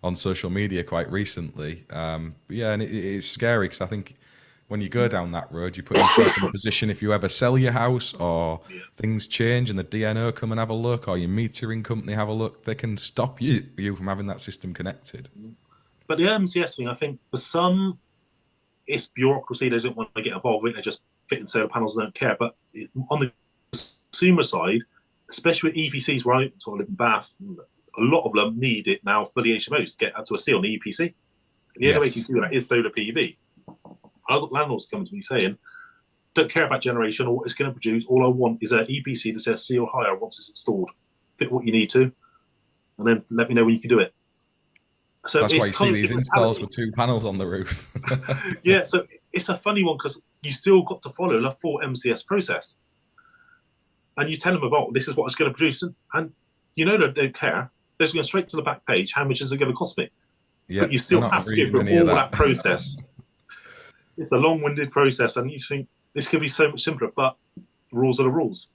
[SPEAKER 1] on social media quite recently. Yeah, and it's scary because I think when you go down that road, you put yourself in a position if you ever sell your house or things change and the DNO come and have a look or your metering company have a look, they can stop you from having that system connected.
[SPEAKER 2] But the MCS thing, I think for some, it's bureaucracy. They don't want to get involved with it. They just fit in solar panels and don't care. But on the consumer side, especially with EPCs, where I sort of live in Bath, a lot of them need it now for the HMOs to get to a C on the EPC. And the only way you can do that is solar PV. I've got landlords coming to me saying, don't care about generation or what it's going to produce. All I want is an EPC that says C or higher once it's installed. Fit what you need to, and then let me know when you can do it. So
[SPEAKER 1] that's why you see these installs with 2 panels on the roof.
[SPEAKER 2] Yeah, so it's a funny one because you still got to follow the full MCS process. and you tell them about this is what it's going to produce, and you know they don't care. They're just going straight to the back page. How much is it going to cost me? But you
[SPEAKER 1] Yep, they're
[SPEAKER 2] still
[SPEAKER 1] not
[SPEAKER 2] have to go
[SPEAKER 1] reading
[SPEAKER 2] through
[SPEAKER 1] any of
[SPEAKER 2] all
[SPEAKER 1] that.
[SPEAKER 2] that process. It's a long-winded process, and you think this could be so much simpler. But rules are the rules.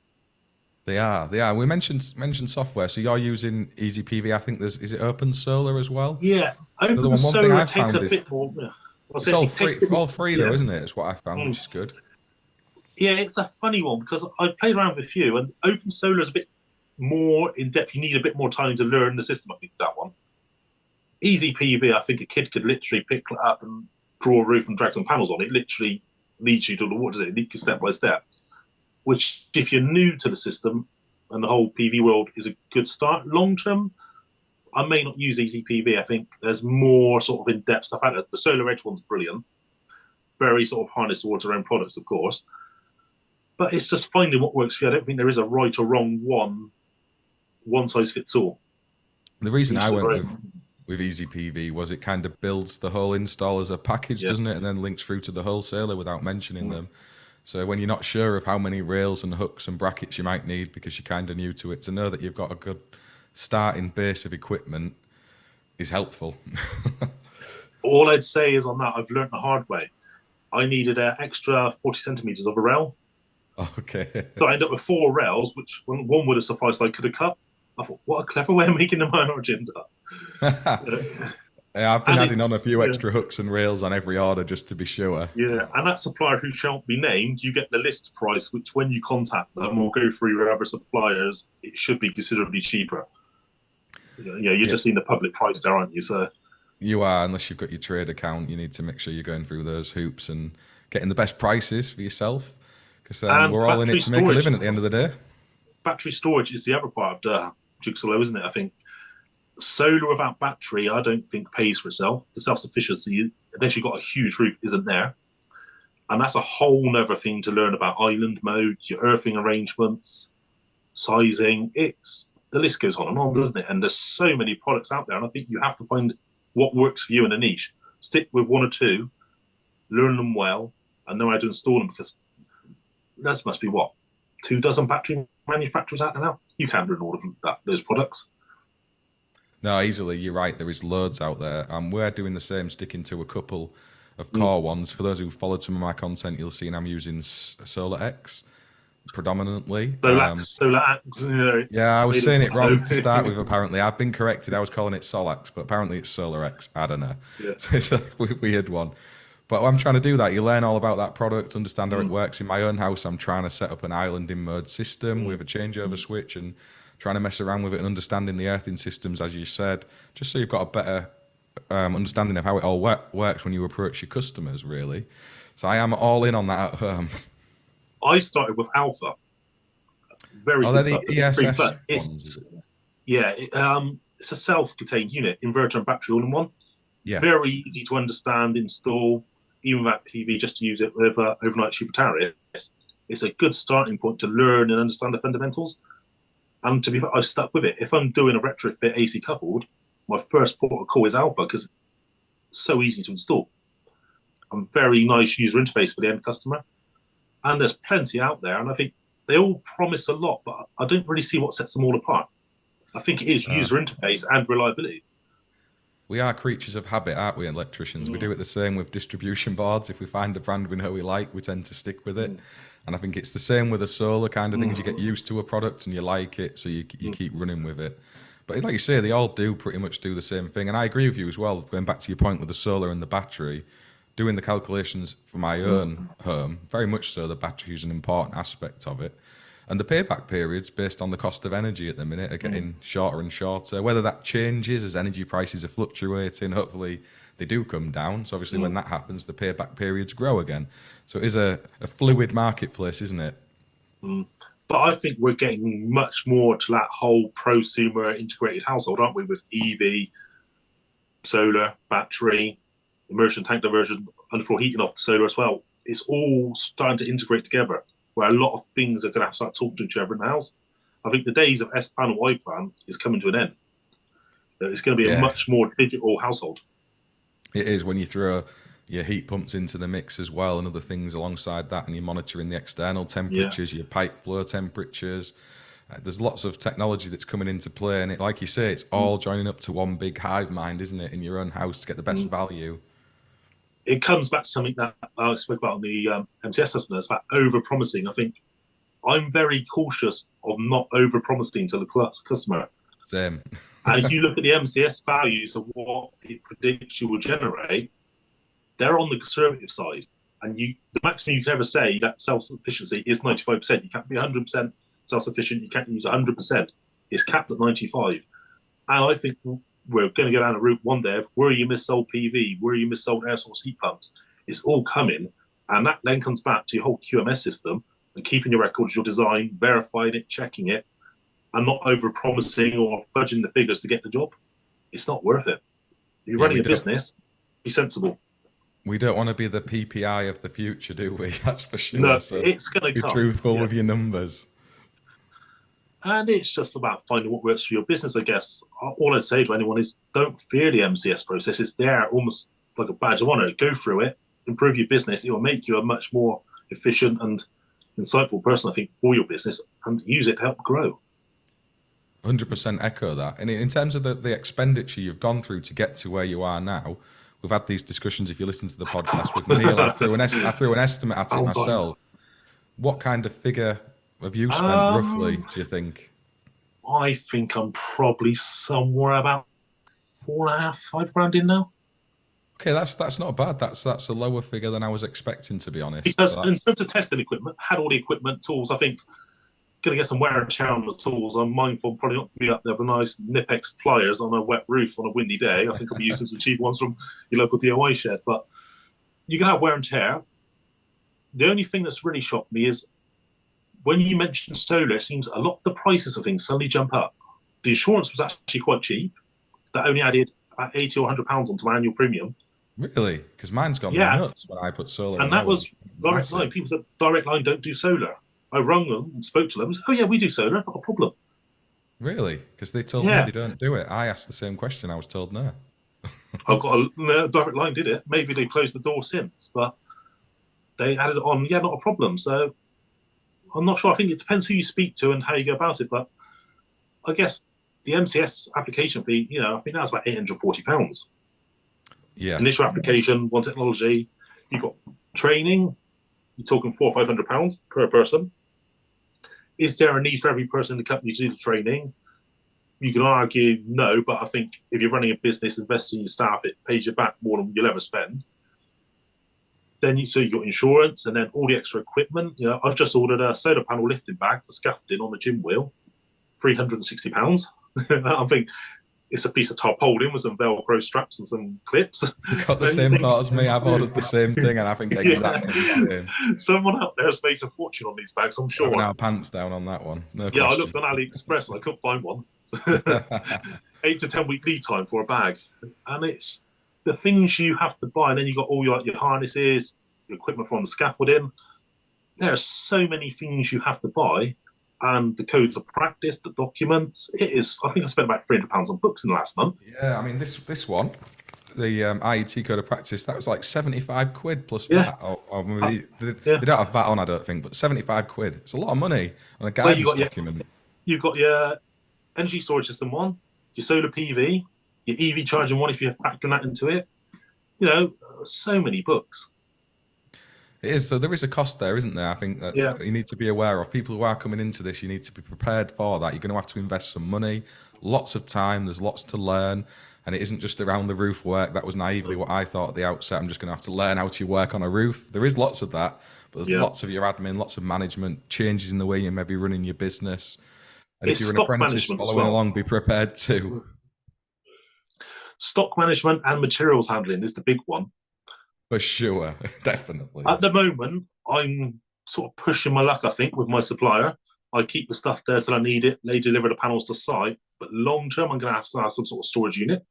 [SPEAKER 1] They are. They are. We mentioned software. So you're using Easy PV. I think is it Open Solar as well?
[SPEAKER 2] Yeah,
[SPEAKER 1] So the
[SPEAKER 2] open
[SPEAKER 1] one thing
[SPEAKER 2] solar
[SPEAKER 1] I
[SPEAKER 2] takes
[SPEAKER 1] found
[SPEAKER 2] a
[SPEAKER 1] is
[SPEAKER 2] bit more. Yeah. I'll
[SPEAKER 1] it's
[SPEAKER 2] say it takes a bit more.
[SPEAKER 1] all three though,
[SPEAKER 2] Yeah.
[SPEAKER 1] isn't it? It's what I found, which is good.
[SPEAKER 2] Yeah, it's a funny one because I played around with a few, and open solar is a bit more in depth. You need a bit more time to learn the system. I think that one. Easy PV, I think a kid could literally pick it up and draw a roof and drag some panels on it. It literally leads you to the what does it? Lead you step by step. Which, if you're new to the system and the whole PV world, is a good start. Long term, I may not use Easy PV. I think there's more sort of in depth stuff out there. The Solar Edge one's brilliant. Very sort of harness towards their own products, of course. But it's just finding what works for you. I don't think there is a right or wrong one size fits all.
[SPEAKER 1] The reason I went with Easy PV was it kind of builds the whole install as a package, doesn't it? And then links through to the wholesaler without mentioning them. So when you're not sure of how many rails and hooks and brackets you might need because you're kind of new to it, to know that you've got a good starting base of equipment is helpful.
[SPEAKER 2] All I'd say is on that, I've learned the hard way. I needed an extra 40 centimeters of a rail.
[SPEAKER 1] Okay.
[SPEAKER 2] So I ended up with 4 rails, which one would have sufficed I could have cut. I thought, what a clever way of making the margins up.
[SPEAKER 1] Yeah, I've been adding on a few extra hooks and rails on every order just to be sure.
[SPEAKER 2] Yeah, and that supplier who shan't be named, you get the list price, which when you contact them or go through your other suppliers, it should be considerably cheaper. Yeah, you're just seeing the public price there, aren't you? So
[SPEAKER 1] you are, unless you've got your trade account, you need to make sure you're going through those hoops and getting the best prices for yourself, because we're all in it to make a living at the end of the day.
[SPEAKER 2] Battery storage is the other part of the jigsaw, isn't it? I think solar without battery, I don't think pays for itself. The self-sufficiency, unless you've got a huge roof, isn't there. And that's a whole other thing to learn about island mode, your earthing arrangements, sizing. The list goes on, doesn't it? And there's so many products out there, and I think you have to find what works for you in a niche. Stick with 1 or 2, learn them well, and know how to install them, because there must be 24 battery manufacturers out there now. You can't learn all of those products.
[SPEAKER 1] No, easily. You're right. There is loads out there. We're doing the same, sticking to a couple of core ones. For those who followed some of my content, you'll see I'm using Solar X predominantly.
[SPEAKER 2] Solar X.
[SPEAKER 1] Yeah, I was saying it wrong to start with, apparently. I've been corrected. I was calling it Solax, but apparently it's Solar X. I don't know. Yeah. It's a weird one. But I'm trying to do that. You learn all about that product, understand how it works. In my own house, I'm trying to set up an islanding mode system with a changeover switch and trying to mess around with it and understanding the earthing systems, as you said, just so you've got a better understanding of how it all works when you approach your customers, really. So I am all in on that at home.
[SPEAKER 2] I started with Alpha. Very good stuff.
[SPEAKER 1] The ESS ones,
[SPEAKER 2] it's a self-contained unit, inverter and battery all in one. Yeah. Very easy to understand, install, even without PV, just to use it with overnight cheaper tariffs. It's a good starting point to learn and understand the fundamentals. And to be fair, I stuck with it. If I'm doing a retrofit AC coupled, my first port of call is Alpha because it's so easy to install. And very nice user interface for the end customer. And there's plenty out there, and I think they all promise a lot, but I don't really see what sets them all apart. I think it is user interface and reliability.
[SPEAKER 1] We are creatures of habit, aren't we, electricians? We do it the same with distribution boards. If we find a brand we know we like, we tend to stick with it. And I think it's the same with the solar kind of things. You get used to a product and you like it, so you keep running with it. But like you say, they all do pretty much do the same thing. And I agree with you as well, going back to your point with the solar and the battery, doing the calculations for my own home, very much so the battery is an important aspect of it. And the payback periods, based on the cost of energy at the minute, are getting shorter and shorter. Whether that changes as energy prices are fluctuating, hopefully they do come down. So obviously when that happens, the payback periods grow again. So it is a fluid marketplace, isn't it?
[SPEAKER 2] But I think we're getting much more to that whole prosumer integrated household, aren't we? With EV, solar, battery, immersion tank diversion, underfloor heating off the solar as well. It's all starting to integrate together, where a lot of things are going to have to start talking to each other in the house. I think the days of S-plan and Y-plan is coming to an end. It's going to be a much more digital household.
[SPEAKER 1] It is. When you throw your heat pumps into the mix as well, and other things alongside that, and you're monitoring the external
[SPEAKER 2] Yeah.
[SPEAKER 1] temperatures, your pipe flow temperatures. There's lots of technology that's coming into play, and like you say, it's all joining up to one big hive mind, isn't it, in your own house to get the best value.
[SPEAKER 2] It comes back to something that I spoke about on the MCS system. It's about over promising. I think I'm very cautious of not over promising to the customer.
[SPEAKER 1] Same.
[SPEAKER 2] And if you look at the MCS values of what it predicts you will generate, they're on the conservative side. And the maximum you can ever say that self-sufficiency is 95%. You can't be 100% self-sufficient. You can't use 100%. It's capped at 95. And I think we're going to go down a route one day of where you missold PV, where you missold air source heat pumps. It's all coming. And that then comes back to your whole QMS system and keeping your records, your design, verifying it, checking it, and not over-promising or fudging the figures to get the job. It's not worth it. If you're running a business, be sensible.
[SPEAKER 1] We don't want to be the PPI of the future, do we? That's for sure.
[SPEAKER 2] No,
[SPEAKER 1] so
[SPEAKER 2] it's going to come.
[SPEAKER 1] Be truthful with your numbers.
[SPEAKER 2] And it's just about finding what works for your business, I guess. All I'd say to anyone is don't fear the MCS process. It's there almost like a badge of honor. Go through it, improve your business. It will make you a much more efficient and insightful person, I think, for your business, and use it to help grow.
[SPEAKER 1] 100% echo that. And in terms of the expenditure you've gone through to get to where you are now, we've had these discussions. If you listen to the podcast with Neil, I threw an estimate at it myself. What kind of figure have you spent roughly, do you think?
[SPEAKER 2] I think I'm probably somewhere about 4.5, 5 grand in now.
[SPEAKER 1] Okay, that's not bad. That's a lower figure than I was expecting, to be honest.
[SPEAKER 2] Because in terms of testing equipment, had all the equipment, tools, I think going to get some wear and tear on the tools. I'm mindful probably not to be up there with nice Nipex pliers on a wet roof on a windy day. I think I'll be using some cheap ones from your local DIY shed. But you can have wear and tear. The only thing that's really shocked me is when you mentioned solar, it seems a lot of the prices of things suddenly jump up. The insurance was actually quite cheap. That only added about £80 or £100 onto my annual premium.
[SPEAKER 1] Really? Because mine's gone nuts when I put solar.
[SPEAKER 2] And that was Direct Line. People said Direct Line don't do solar. I rung them and spoke to them. Oh yeah, we do solar, not a problem.
[SPEAKER 1] Really? Because they told me they don't do it. I asked the same question. I was told no.
[SPEAKER 2] I've got Direct Line did it. Maybe they closed the door since, but they added it on. Yeah, not a problem. So I'm not sure. I think it depends who you speak to and how you go about it. But I guess the MCS application fee, I think that's about £840.
[SPEAKER 1] Yeah.
[SPEAKER 2] Initial application, one technology. You've got training. You're talking £400 or £500 per person. Is there a need for every person in the company to do the training? You can argue no, but I think if you're running a business, investing in your staff, it pays you back more than you'll ever spend. Then you've got insurance and then all the extra equipment. I've just ordered a solar panel lifting bag for scaffolding on the gym wheel, £360. I think it's a piece of tarpaulin with some Velcro straps and some clips.
[SPEAKER 1] You got the same thought as me. I've ordered the same thing, and I think exactly the
[SPEAKER 2] same. Someone out there has made a fortune on these bags, I'm sure.
[SPEAKER 1] Having our pants down on that one. No
[SPEAKER 2] question.
[SPEAKER 1] I
[SPEAKER 2] looked on AliExpress and I couldn't find one. 8 to 10 week lead time for a bag, and it's the things you have to buy. And then you got all your harnesses, your equipment from the scaffolding. There are so many things you have to buy. And the codes of practice, the documents. It is. I think I spent about £300 on books in the last month.
[SPEAKER 1] Yeah, I mean this one, the IET code of practice, that was like £75 plus VAT. They don't have VAT on, I don't think, but £75. It's a lot of money on a guidance document.
[SPEAKER 2] You've got your energy storage system one, your solar PV, your EV charging one if you're factoring that into it. So many books.
[SPEAKER 1] It is. So there is a cost there, isn't there? I think that you need to be aware of. People who are coming into this, you need to be prepared for that. You're going to have to invest some money, lots of time. There's lots to learn. And it isn't just around the roof work. That was naively what I thought at the outset. I'm just going to have to learn how to work on a roof. There is lots of that. But there's lots of your admin, lots of management, changes in the way you may be running your business. And if you're an apprentice following along, be prepared too.
[SPEAKER 2] Stock management and materials handling is the big one.
[SPEAKER 1] For sure, definitely.
[SPEAKER 2] At the moment, I'm sort of pushing my luck, I think, with my supplier. I keep the stuff there till I need it. They deliver the panels to site. But long term, I'm going to have some sort of storage unit.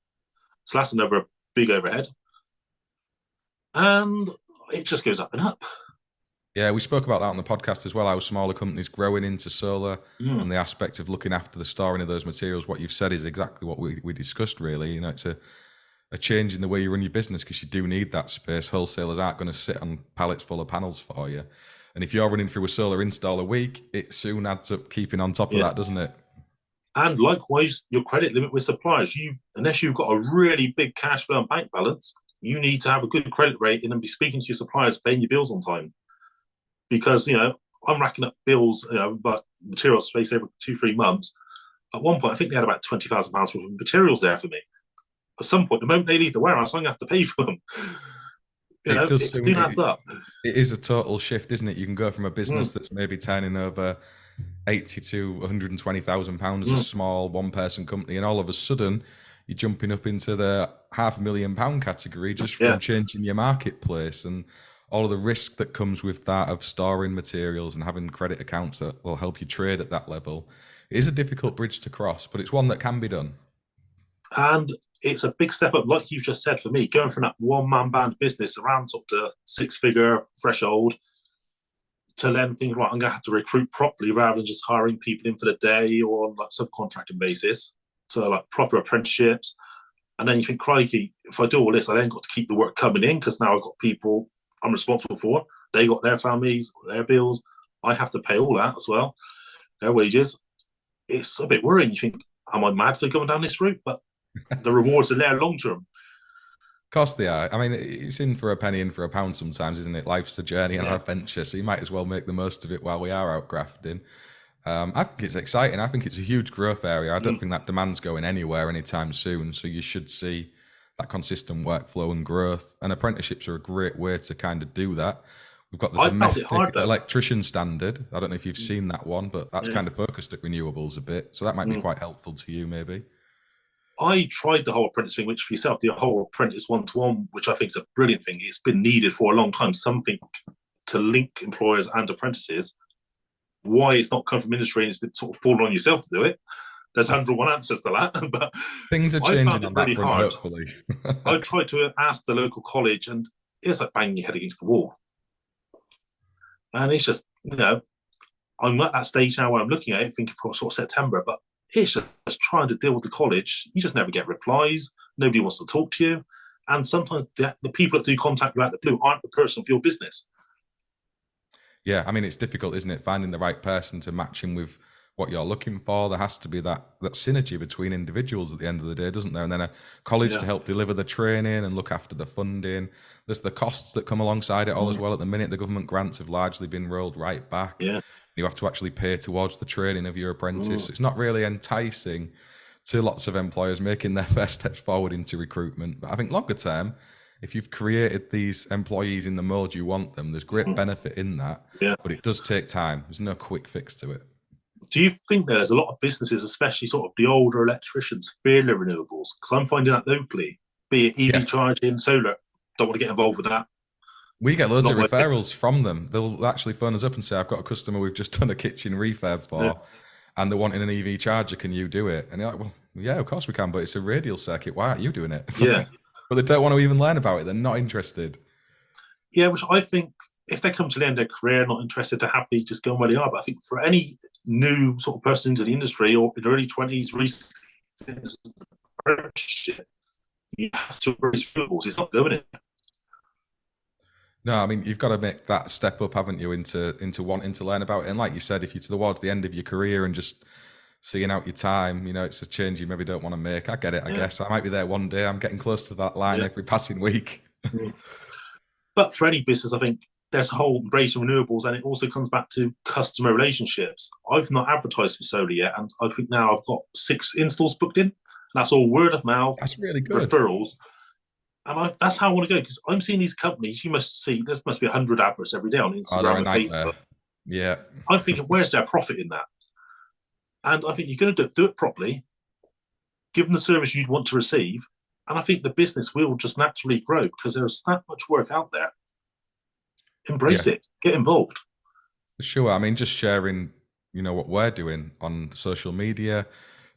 [SPEAKER 2] So that's another big overhead. And it just goes up and up.
[SPEAKER 1] Yeah, we spoke about that on the podcast as well, how smaller companies growing into solar and the aspect of looking after the storing of those materials. What you've said is exactly what we discussed, really. It's a change in the way you run your business because you do need that space. Wholesalers aren't going to sit on pallets full of panels for you. And if you're running through a solar install a week, it soon adds up keeping on top of
[SPEAKER 2] Yeah.
[SPEAKER 1] that, doesn't it?
[SPEAKER 2] And likewise, your credit limit with suppliers. Unless you've got a really big cash flow and bank balance, you need to have a good credit rating and be speaking to your suppliers, paying your bills on time. Because I'm racking up bills, but material space every 2-3 months. At one point, I think they had about £20,000 worth of materials there for me. At some point, the moment they leave the warehouse, I'm going to have to pay for them.
[SPEAKER 1] It does
[SPEAKER 2] It soon adds up.
[SPEAKER 1] It is a total shift, isn't it? You can go from a business
[SPEAKER 2] Mm.
[SPEAKER 1] that's maybe turning over 80 to 120,000 pounds as a small one-person company, and all of a sudden you're jumping up into the £500,000 category just from changing your marketplace and all of the risk that comes with that of storing materials and having credit accounts that will help you trade at that level. It is a difficult bridge to cross, but it's one that can be done.
[SPEAKER 2] And it's a big step up, like you've just said, for me, going from that one-man band business around sort of six-figure threshold to then thinking, right, I'm going to have to recruit properly rather than just hiring people in for the day or on like subcontracting basis. So like proper apprenticeships. And then you think, crikey, if I do all this, I then got to keep the work coming in because now I've got people I'm responsible for. They got their families, their bills. I have to pay all that as well, their wages. It's a bit worrying. You think, am I mad for going down this route? But the rewards are there long term.
[SPEAKER 1] Of course they are. I mean, it's in for a penny, in for a pound sometimes, isn't it? Life's a journey and an adventure, so you might as well make the most of it while we are out grafting. I think it's exciting. I think it's a huge growth area. I don't think that demand's going anywhere anytime soon, so you should see that consistent workflow and growth. And apprenticeships are a great way to kind of do that. We've got the domestic electrician standard. I don't know if you've seen that one, but that's kind of focused at renewables a bit. So that might be quite helpful to you, maybe.
[SPEAKER 2] I tried the whole apprentice thing, which for yourself, the whole apprentice one-to-one, which I think is a brilliant thing. It's been needed for a long time, something to link employers and apprentices. Why it's not come from industry and it's been sort of fallen on yourself to do it. There's 101 answers to that, but
[SPEAKER 1] things are changing on that front, hopefully.
[SPEAKER 2] I tried to ask the local college, and it's like banging your head against the wall. And it's just, I'm at that stage now where I'm looking at it, thinking for sort of September, but it's just trying to deal with the college. You just never get replies. Nobody wants to talk to you. And sometimes the people that do contact you out the blue aren't the person for your business.
[SPEAKER 1] Yeah, I mean, it's difficult, isn't it? Finding the right person to match in with what you're looking for. There has to be that synergy between individuals at the end of the day, doesn't there? And then a college to help deliver the training and look after the funding. There's the costs that come alongside it all as well. At the minute, the government grants have largely been rolled right back.
[SPEAKER 2] Yeah.
[SPEAKER 1] You have to actually pay towards the training of your apprentice. So it's not really enticing to lots of employers making their first steps forward into recruitment. But I think longer term, if you've created these employees in the mold you want them, there's great benefit in that.
[SPEAKER 2] Yeah.
[SPEAKER 1] But it does take time. There's no quick fix to it.
[SPEAKER 2] Do you think there's a lot of businesses, especially sort of the older electricians, fear the renewables? Because I'm finding that locally, be it EV charging, solar, don't want to get involved with that.
[SPEAKER 1] We get loads of referrals from them. They'll actually phone us up and say, I've got a customer we've just done a kitchen refurb for, and they're wanting an EV charger. Can you do it? And you're like, well, yeah, of course we can, but it's a radial circuit. Why aren't you doing it? But they don't want to even learn about it. They're not interested.
[SPEAKER 2] Yeah, which I think if they come to the end of their career, not interested, they're happy just going where they are. But I think for any new sort of person into the industry or in the early 20s, you have to embrace renewables. It's not going in.
[SPEAKER 1] No, I mean, you've got to make that step up, haven't you, into wanting to learn about it. And like you said, if you're towards the end of your career and just seeing out your time, it's a change you maybe don't want to make. I get it, I guess. I might be there one day. I'm getting close to that line every passing week.
[SPEAKER 2] But for any business, I think there's a whole embrace of renewables, and it also comes back to customer relationships. I've not advertised for solar yet, and I think now I've got 6 installs booked in. And that's all word of mouth.
[SPEAKER 1] That's really good.
[SPEAKER 2] Referrals. And that's how I want to go, because I'm seeing these companies, there must be 100 adverts every day on Instagram and Facebook.
[SPEAKER 1] Yeah.
[SPEAKER 2] I'm thinking, where's their profit in that? And I think you're going to do it properly, give them the service you'd want to receive, and I think the business will just naturally grow because there's that much work out there. Embrace it. Get involved.
[SPEAKER 1] Sure. I mean, just sharing, what we're doing on social media,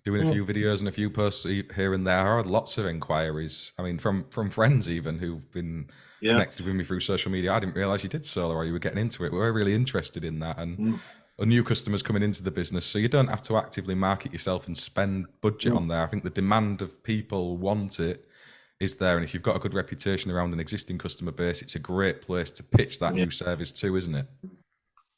[SPEAKER 1] doing a few videos and a few posts here and there. I had lots of inquiries. I mean, from friends even who've been connected with me through social media. I didn't realize you did solar or you were getting into it. We're really interested in that. And new customers coming into the business. So you don't have to actively market yourself and spend budget on there. I think the demand of people want it is there. And if you've got a good reputation around an existing customer base, it's a great place to pitch that
[SPEAKER 2] Yeah.
[SPEAKER 1] new service to, isn't it?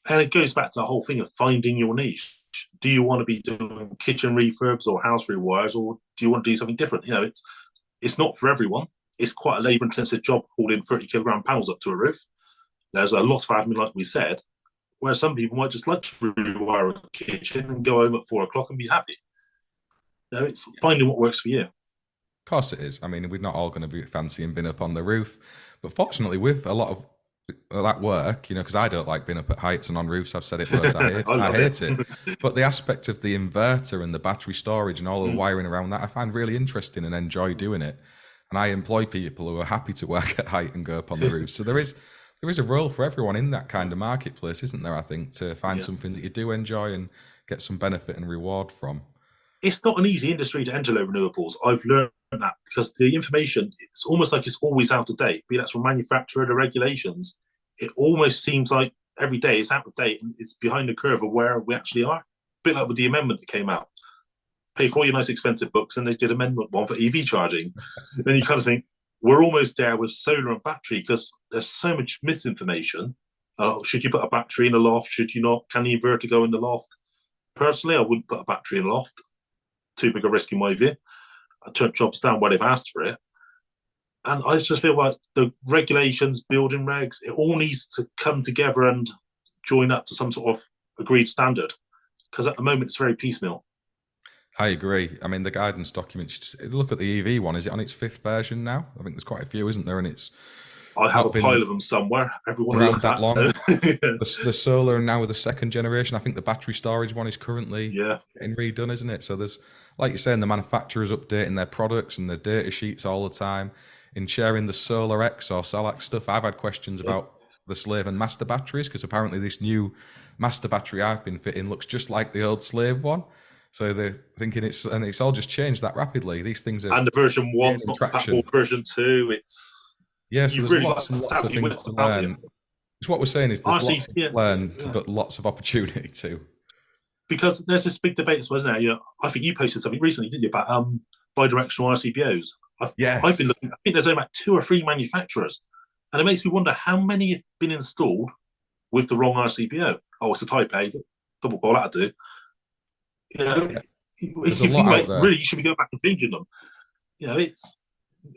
[SPEAKER 2] And it goes back to the whole thing of finding your niche. Do you want to be doing kitchen refurbs or house rewires, or do you want to do something different? It's not for everyone. It's quite a labour-intensive job hauling 30-kilogram panels up to a roof. There's a lot of admin, like we said, where some people might just like to rewire a kitchen and go home at 4 o'clock and be happy. It's finding what works for you.
[SPEAKER 1] Of course it is. I mean, we're not all going to be fancy and bin up on the roof, but fortunately, with a lot of that work, because I don't like being up at heights and on roofs. I've said it loads. I hate it. But the aspect of the inverter and the battery storage and all the wiring around that, I find really interesting and enjoy doing it. And I employ people who are happy to work at height and go up on the roof. So there is a role for everyone in that kind of marketplace, isn't there? I think, to find something that you do enjoy and get some benefit and reward from.
[SPEAKER 2] It's not an easy industry to enter low renewables. I've learned that because the information, it's almost like it's always out of date, be that from manufacturer to regulations. It almost seems like every day it's out of date and it's behind the curve of where we actually are. A bit like with the amendment that came out. Pay for all your nice expensive books and they did amendment one for EV charging. Then you kind of think, we're almost there with solar and battery because there's so much misinformation. Should you put a battery in the loft? Should you not? Can the inverter go in the loft? Personally, I wouldn't put a battery in the loft. Too big a risk in my view. I turn jobs down where they've asked for it. And I just feel like the regulations, building regs, it all needs to come together and join up to some sort of agreed standard. Because at the moment, it's very piecemeal.
[SPEAKER 1] I agree. I mean, the guidance documents, look at the EV one. Is it on its 5th version now? I think there's quite a few, isn't there? And it's
[SPEAKER 2] I have a pile of them somewhere. Everyone
[SPEAKER 1] around that long. The solar and now with the 2nd generation, I think the battery storage one is currently getting redone, isn't it? So there's, like you're saying, the manufacturers updating their products and their data sheets all the time. In sharing the Solar X or Solax stuff, I've had questions about the Slave and Master batteries because apparently this new Master battery I've been fitting looks just like the old Slave one. So they're thinking it's all just changed that rapidly. These things are,
[SPEAKER 2] and the version 1's not compatible with version 2. It's
[SPEAKER 1] so there's really lots and lots of things to learn. It's what we're saying is there's lots to learn, but lots of opportunity too.
[SPEAKER 2] Because there's this big debate, wasn't there? I think you posted something recently, didn't you, about bi-directional RCBOs? I've been looking. I think there's only about 2 or 3 manufacturers, and it makes me wonder how many have been installed with the wrong RCBO. Oh, it's a Type A, double ball, that'll do. If you think about really, you should be going back and changing them. It's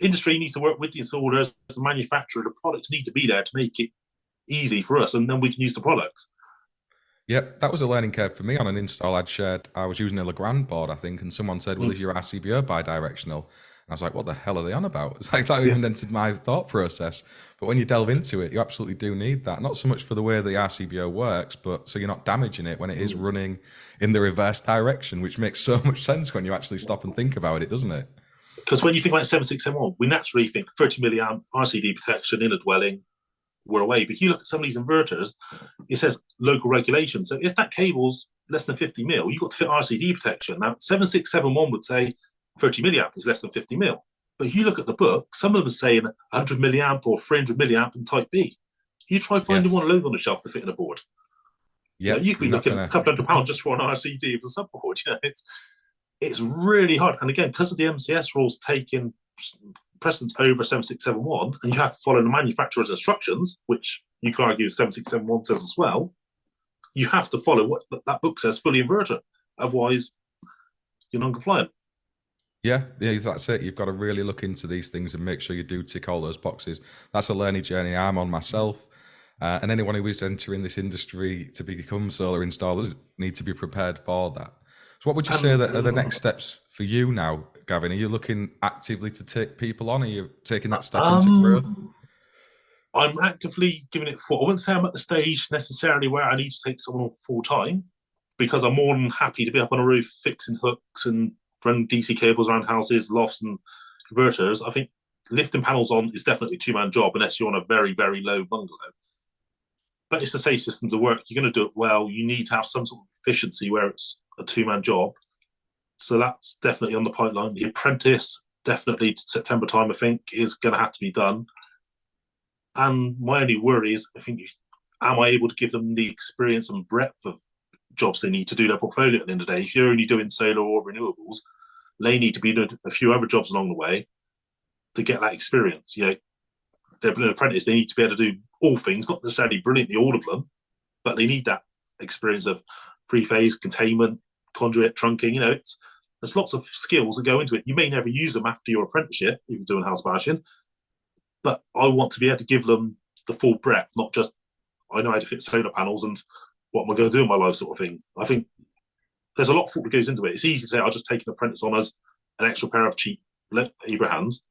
[SPEAKER 2] industry needs to work with the installers, the manufacturer. The products need to be there to make it easy for us, and then we can use the products.
[SPEAKER 1] Yep, that was a learning curve for me on an install I'd shared. I was using a Legrand board, I think, and someone said, well, is your RCBO bi-directional? And I was like, what the hell are they on about? It's like that even entered my thought process. But when you delve into it, you absolutely do need that. Not so much for the way the RCBO works, but so you're not damaging it when it is running in the reverse direction, which makes so much sense when you actually stop and think about it, doesn't it?
[SPEAKER 2] Because when you think about 7671, we naturally think 30 milliamp RCD protection in a dwelling, we're away. But if you look at some of these inverters, it says local regulation. So if that cable's less than 50 mil, you've got to fit RCD protection. Now, 7671 would say 30 milliamp is less than 50 mil. But if you look at the book, some of them are saying 100 milliamp or 300 milliamp in Type B. You try finding one of those on the shelf to fit in a board. Yeah, you could be looking at a couple £100 just for an RCD of a subboard. It's really hard. And again, because of the MCS rules taking precedence over 7671, and you have to follow the manufacturer's instructions, which you could argue 7671 says as well, you have to follow what that book says, fully inverter. Otherwise, you're non-compliant.
[SPEAKER 1] Yeah, that's it. You've got to really look into these things and make sure you do tick all those boxes. That's a learning journey I'm on myself. And anyone who is entering this industry to become solar installers need to be prepared for that. So what would you say that are the next steps for you now, Gavin? Are you looking actively to take people on? Are you taking that step into growth?
[SPEAKER 2] I'm actively giving it thought. I wouldn't say I'm at the stage necessarily where I need to take someone on full time, because I'm more than happy to be up on a roof fixing hooks and run DC cables around houses, lofts and inverters. I think lifting panels on is definitely a 2-man job unless you're on a very, very low bungalow. But it's a safe system to work. You're going to do it well. You need to have some sort of efficiency where it's a 2-man job. So that's definitely on the pipeline. The apprentice, definitely September time, I think, is going to have to be done. And my only worry is, I think, am I able to give them the experience and breadth of jobs they need to do their portfolio at the end of the day? If you're only doing solar or renewables, they need to be doing a few other jobs along the way to get that experience. They're an apprentice. They need to be able to do all things, not necessarily brilliantly all of them, but they need that experience of three-phase containment, conduit, trunking. There's lots of skills that go into it. You may never use them after your apprenticeship if you're doing house bashing, but I want to be able to give them the full breadth, not just I know how to fit solar panels and what am I going to do in my life sort of thing. I think there's a lot of thought that goes into it. It's easy to say I'll just take an apprentice on as an extra pair of cheap hands,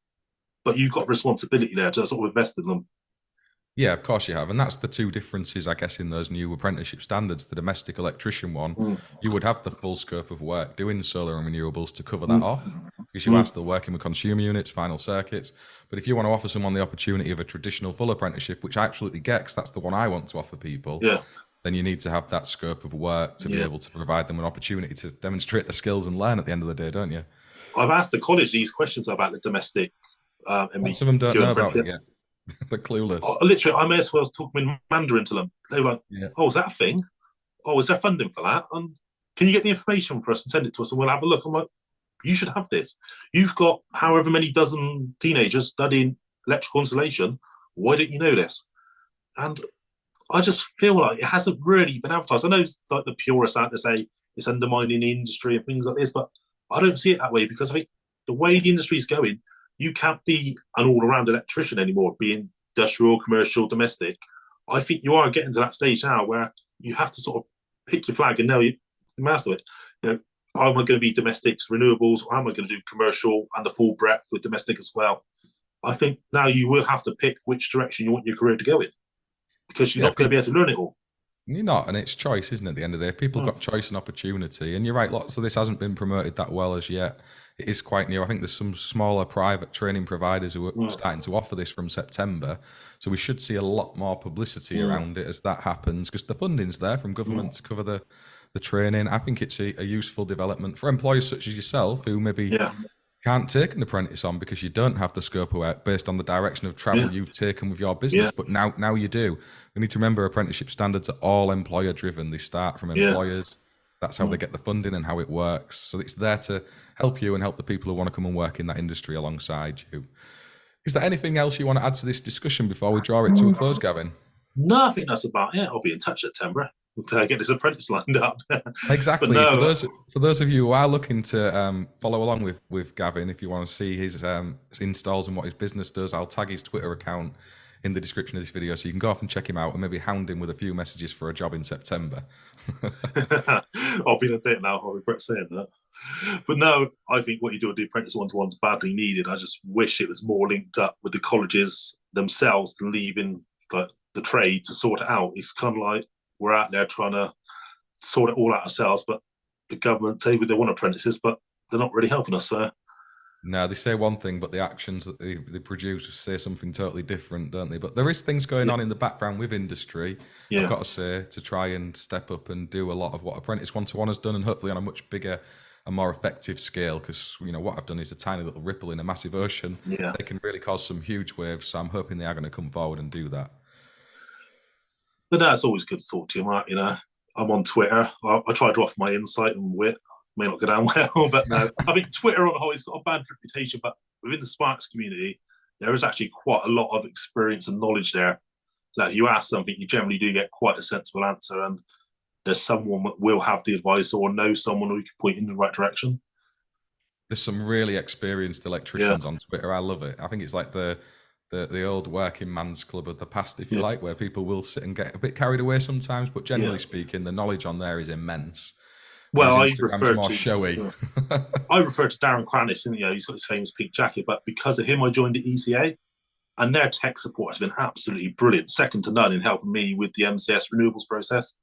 [SPEAKER 2] but you've got responsibility there to sort of invest in them.
[SPEAKER 1] Yeah, of course you have. And that's the two differences, I guess, in those new apprenticeship standards. The domestic electrician one, you would have the full scope of work doing solar and renewables to cover that off, because you are still working with consumer units, final circuits. But if you want to offer someone the opportunity of a traditional full apprenticeship, which I absolutely get, because that's the one I want to offer people, then you need to have that scope of work to be able to provide them an opportunity to demonstrate their skills and learn at the end of the day, don't you?
[SPEAKER 2] I've asked the college these questions about the domestic
[SPEAKER 1] Lots of them don't know about it yet. They're clueless.
[SPEAKER 2] Literally, I may as well talk in Mandarin to them. They were like, "Oh, is that a thing? Oh, is there funding for that? Can you get the information for us and send it to us, and we'll have a look?" I'm like, "You should have this. You've got however many dozen teenagers studying electrical installation. Why don't you know this?" And I just feel like it hasn't really been advertised. I know like the purists out to say it's undermining the industry and things like this, but I don't see it that way, because I think the way the industry is going, you can't be an all-around electrician anymore, being industrial, commercial, domestic. I think you are getting to that stage now where you have to sort of pick your flag and know you master it. Am I going to be domestics, renewables, or am I going to do commercial and the full breadth with domestic as well? I think now you will have to pick which direction you want your career to go in, because you're not going to be able to learn it all.
[SPEAKER 1] You're not, and it's choice, isn't it, at the end of the day? If people got choice and opportunity, and you're right, lots of this hasn't been promoted that well as yet. It is quite new. I think there's some smaller private training providers who are starting to offer this from September. So we should see a lot more publicity around it as that happens, because the funding's there from government to cover the training. I think it's a useful development for employers such as yourself, who maybe can't take an apprentice on because you don't have the scope of work based on the direction of travel you've taken with your business. But now you do. We need to remember apprenticeship standards are all employer driven. They start from employers. That's how they get the funding and how it works. So it's there to help you and help the people who want to come and work in that industry alongside you. Is there anything else you want to add to this discussion before we draw it to a close, Gavin?
[SPEAKER 2] No, I think that's about it. I'll be in touch in September to get this apprentice lined up.
[SPEAKER 1] Exactly. For those of you who are looking to follow along with Gavin, if you want to see his installs and what his business does, I'll tag his Twitter account in the description of this video, so you can go off and check him out and maybe hound him with a few messages for a job in September.
[SPEAKER 2] I'll be in a date now. I regret saying that. But no, I think what you do with the apprentice one-to-one is badly needed. I just wish it was more linked up with the colleges themselves than leaving the trade to sort it out. It's kind of like we're out there trying to sort it all out ourselves, but the government say they want apprentices, but they're not really helping us. So
[SPEAKER 1] no, they say one thing, but the actions that they produce say something totally different, don't they? But there is things going on in the background with industry, I've got to say, to try and step up and do a lot of what Apprentice One-to-One has done, and hopefully on a much bigger and more effective scale, because what I've done is a tiny little ripple in a massive ocean. They can really cause some huge waves, so I'm hoping they are going to come forward and do that.
[SPEAKER 2] But no, it's always good to talk to you, Mark. I'm on Twitter. I try to offer my insight and wit. May not go down well, but no. I think Twitter on the whole has got a bad reputation, but within the Sparks community, there is actually quite a lot of experience and knowledge there. Like if you ask something, you generally do get quite a sensible answer, and there's someone that will have the advice or know someone who can point in the right direction.
[SPEAKER 1] There's some really experienced electricians on Twitter. I love it. I think it's like the old working man's club of the past, if you like, where people will sit and get a bit carried away sometimes, but generally speaking, the knowledge on there is immense.
[SPEAKER 2] Well,
[SPEAKER 1] I refer
[SPEAKER 2] to Darren Cranis, and he's got his famous pink jacket, but because of him, I joined the ECA, and their tech support has been absolutely brilliant, second to none in helping me with the MCS renewables process.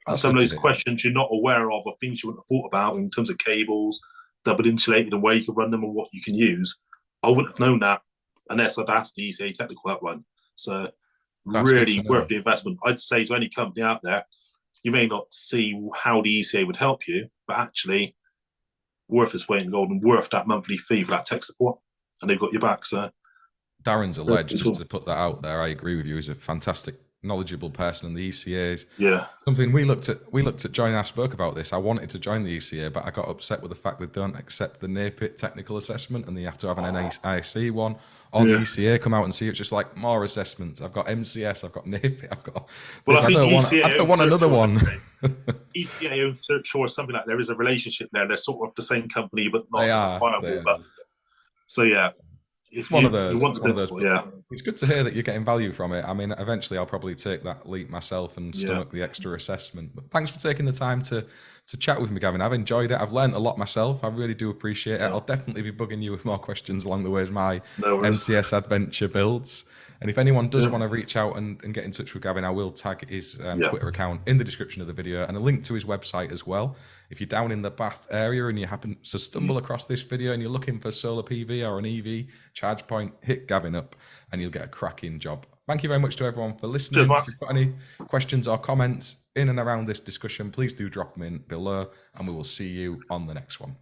[SPEAKER 2] And some of those questions you're not aware of, or things you wouldn't have thought about in terms of cables, double insulated, and where you can run them and what you can use, I wouldn't have known that unless I'd asked the ECA technical helpline. So really worth the investment. I'd say to any company out there, you may not see how the ECA would help you, but actually worth its weight in gold and worth that monthly fee for that tech support. And they've got your back. So
[SPEAKER 1] Darren's a ledge, just to put that out there. I agree with you. He's a fantastic knowledgeable person, and the ECA is
[SPEAKER 2] Yeah.
[SPEAKER 1] something we looked at. We looked at joining. I spoke about this. I wanted to join the ECA, but I got upset with the fact they don't accept the NAPIT technical assessment, and they have to have an NIC one. Or the ECA come out and see it's just like more assessments. I've got MCS, I've got NAPIT, I've got
[SPEAKER 2] Well,
[SPEAKER 1] this.
[SPEAKER 2] I think
[SPEAKER 1] I don't want another one.
[SPEAKER 2] ECA and Search or something like that. There is a relationship there. They're sort of the same company, but not
[SPEAKER 1] They
[SPEAKER 2] as
[SPEAKER 1] are.
[SPEAKER 2] viable. But so yeah, if
[SPEAKER 1] One
[SPEAKER 2] you,
[SPEAKER 1] of those.
[SPEAKER 2] you want
[SPEAKER 1] It's
[SPEAKER 2] the
[SPEAKER 1] one of those.
[SPEAKER 2] principle, yeah.
[SPEAKER 1] It's good to hear that you're getting value from it. I mean, eventually I'll probably take that leap myself and stomach the extra assessment. But thanks for taking the time to chat with me, Gavin. I've enjoyed it. I've learned a lot myself. I really do appreciate it. I'll definitely be bugging you with more questions along the way as my MCS adventure builds. And if anyone does want to reach out and get in touch with Gavin, I will tag his Twitter account in the description of the video and a link to his website as well. If you're down in the Bath area and you happen to stumble across this video and you're looking for solar PV or an EV charge point, hit Gavin up and you'll get a cracking job. Thank you very much to everyone for listening. If you've got any questions or comments in and around this discussion, please do drop them in below and we will see you on the next one.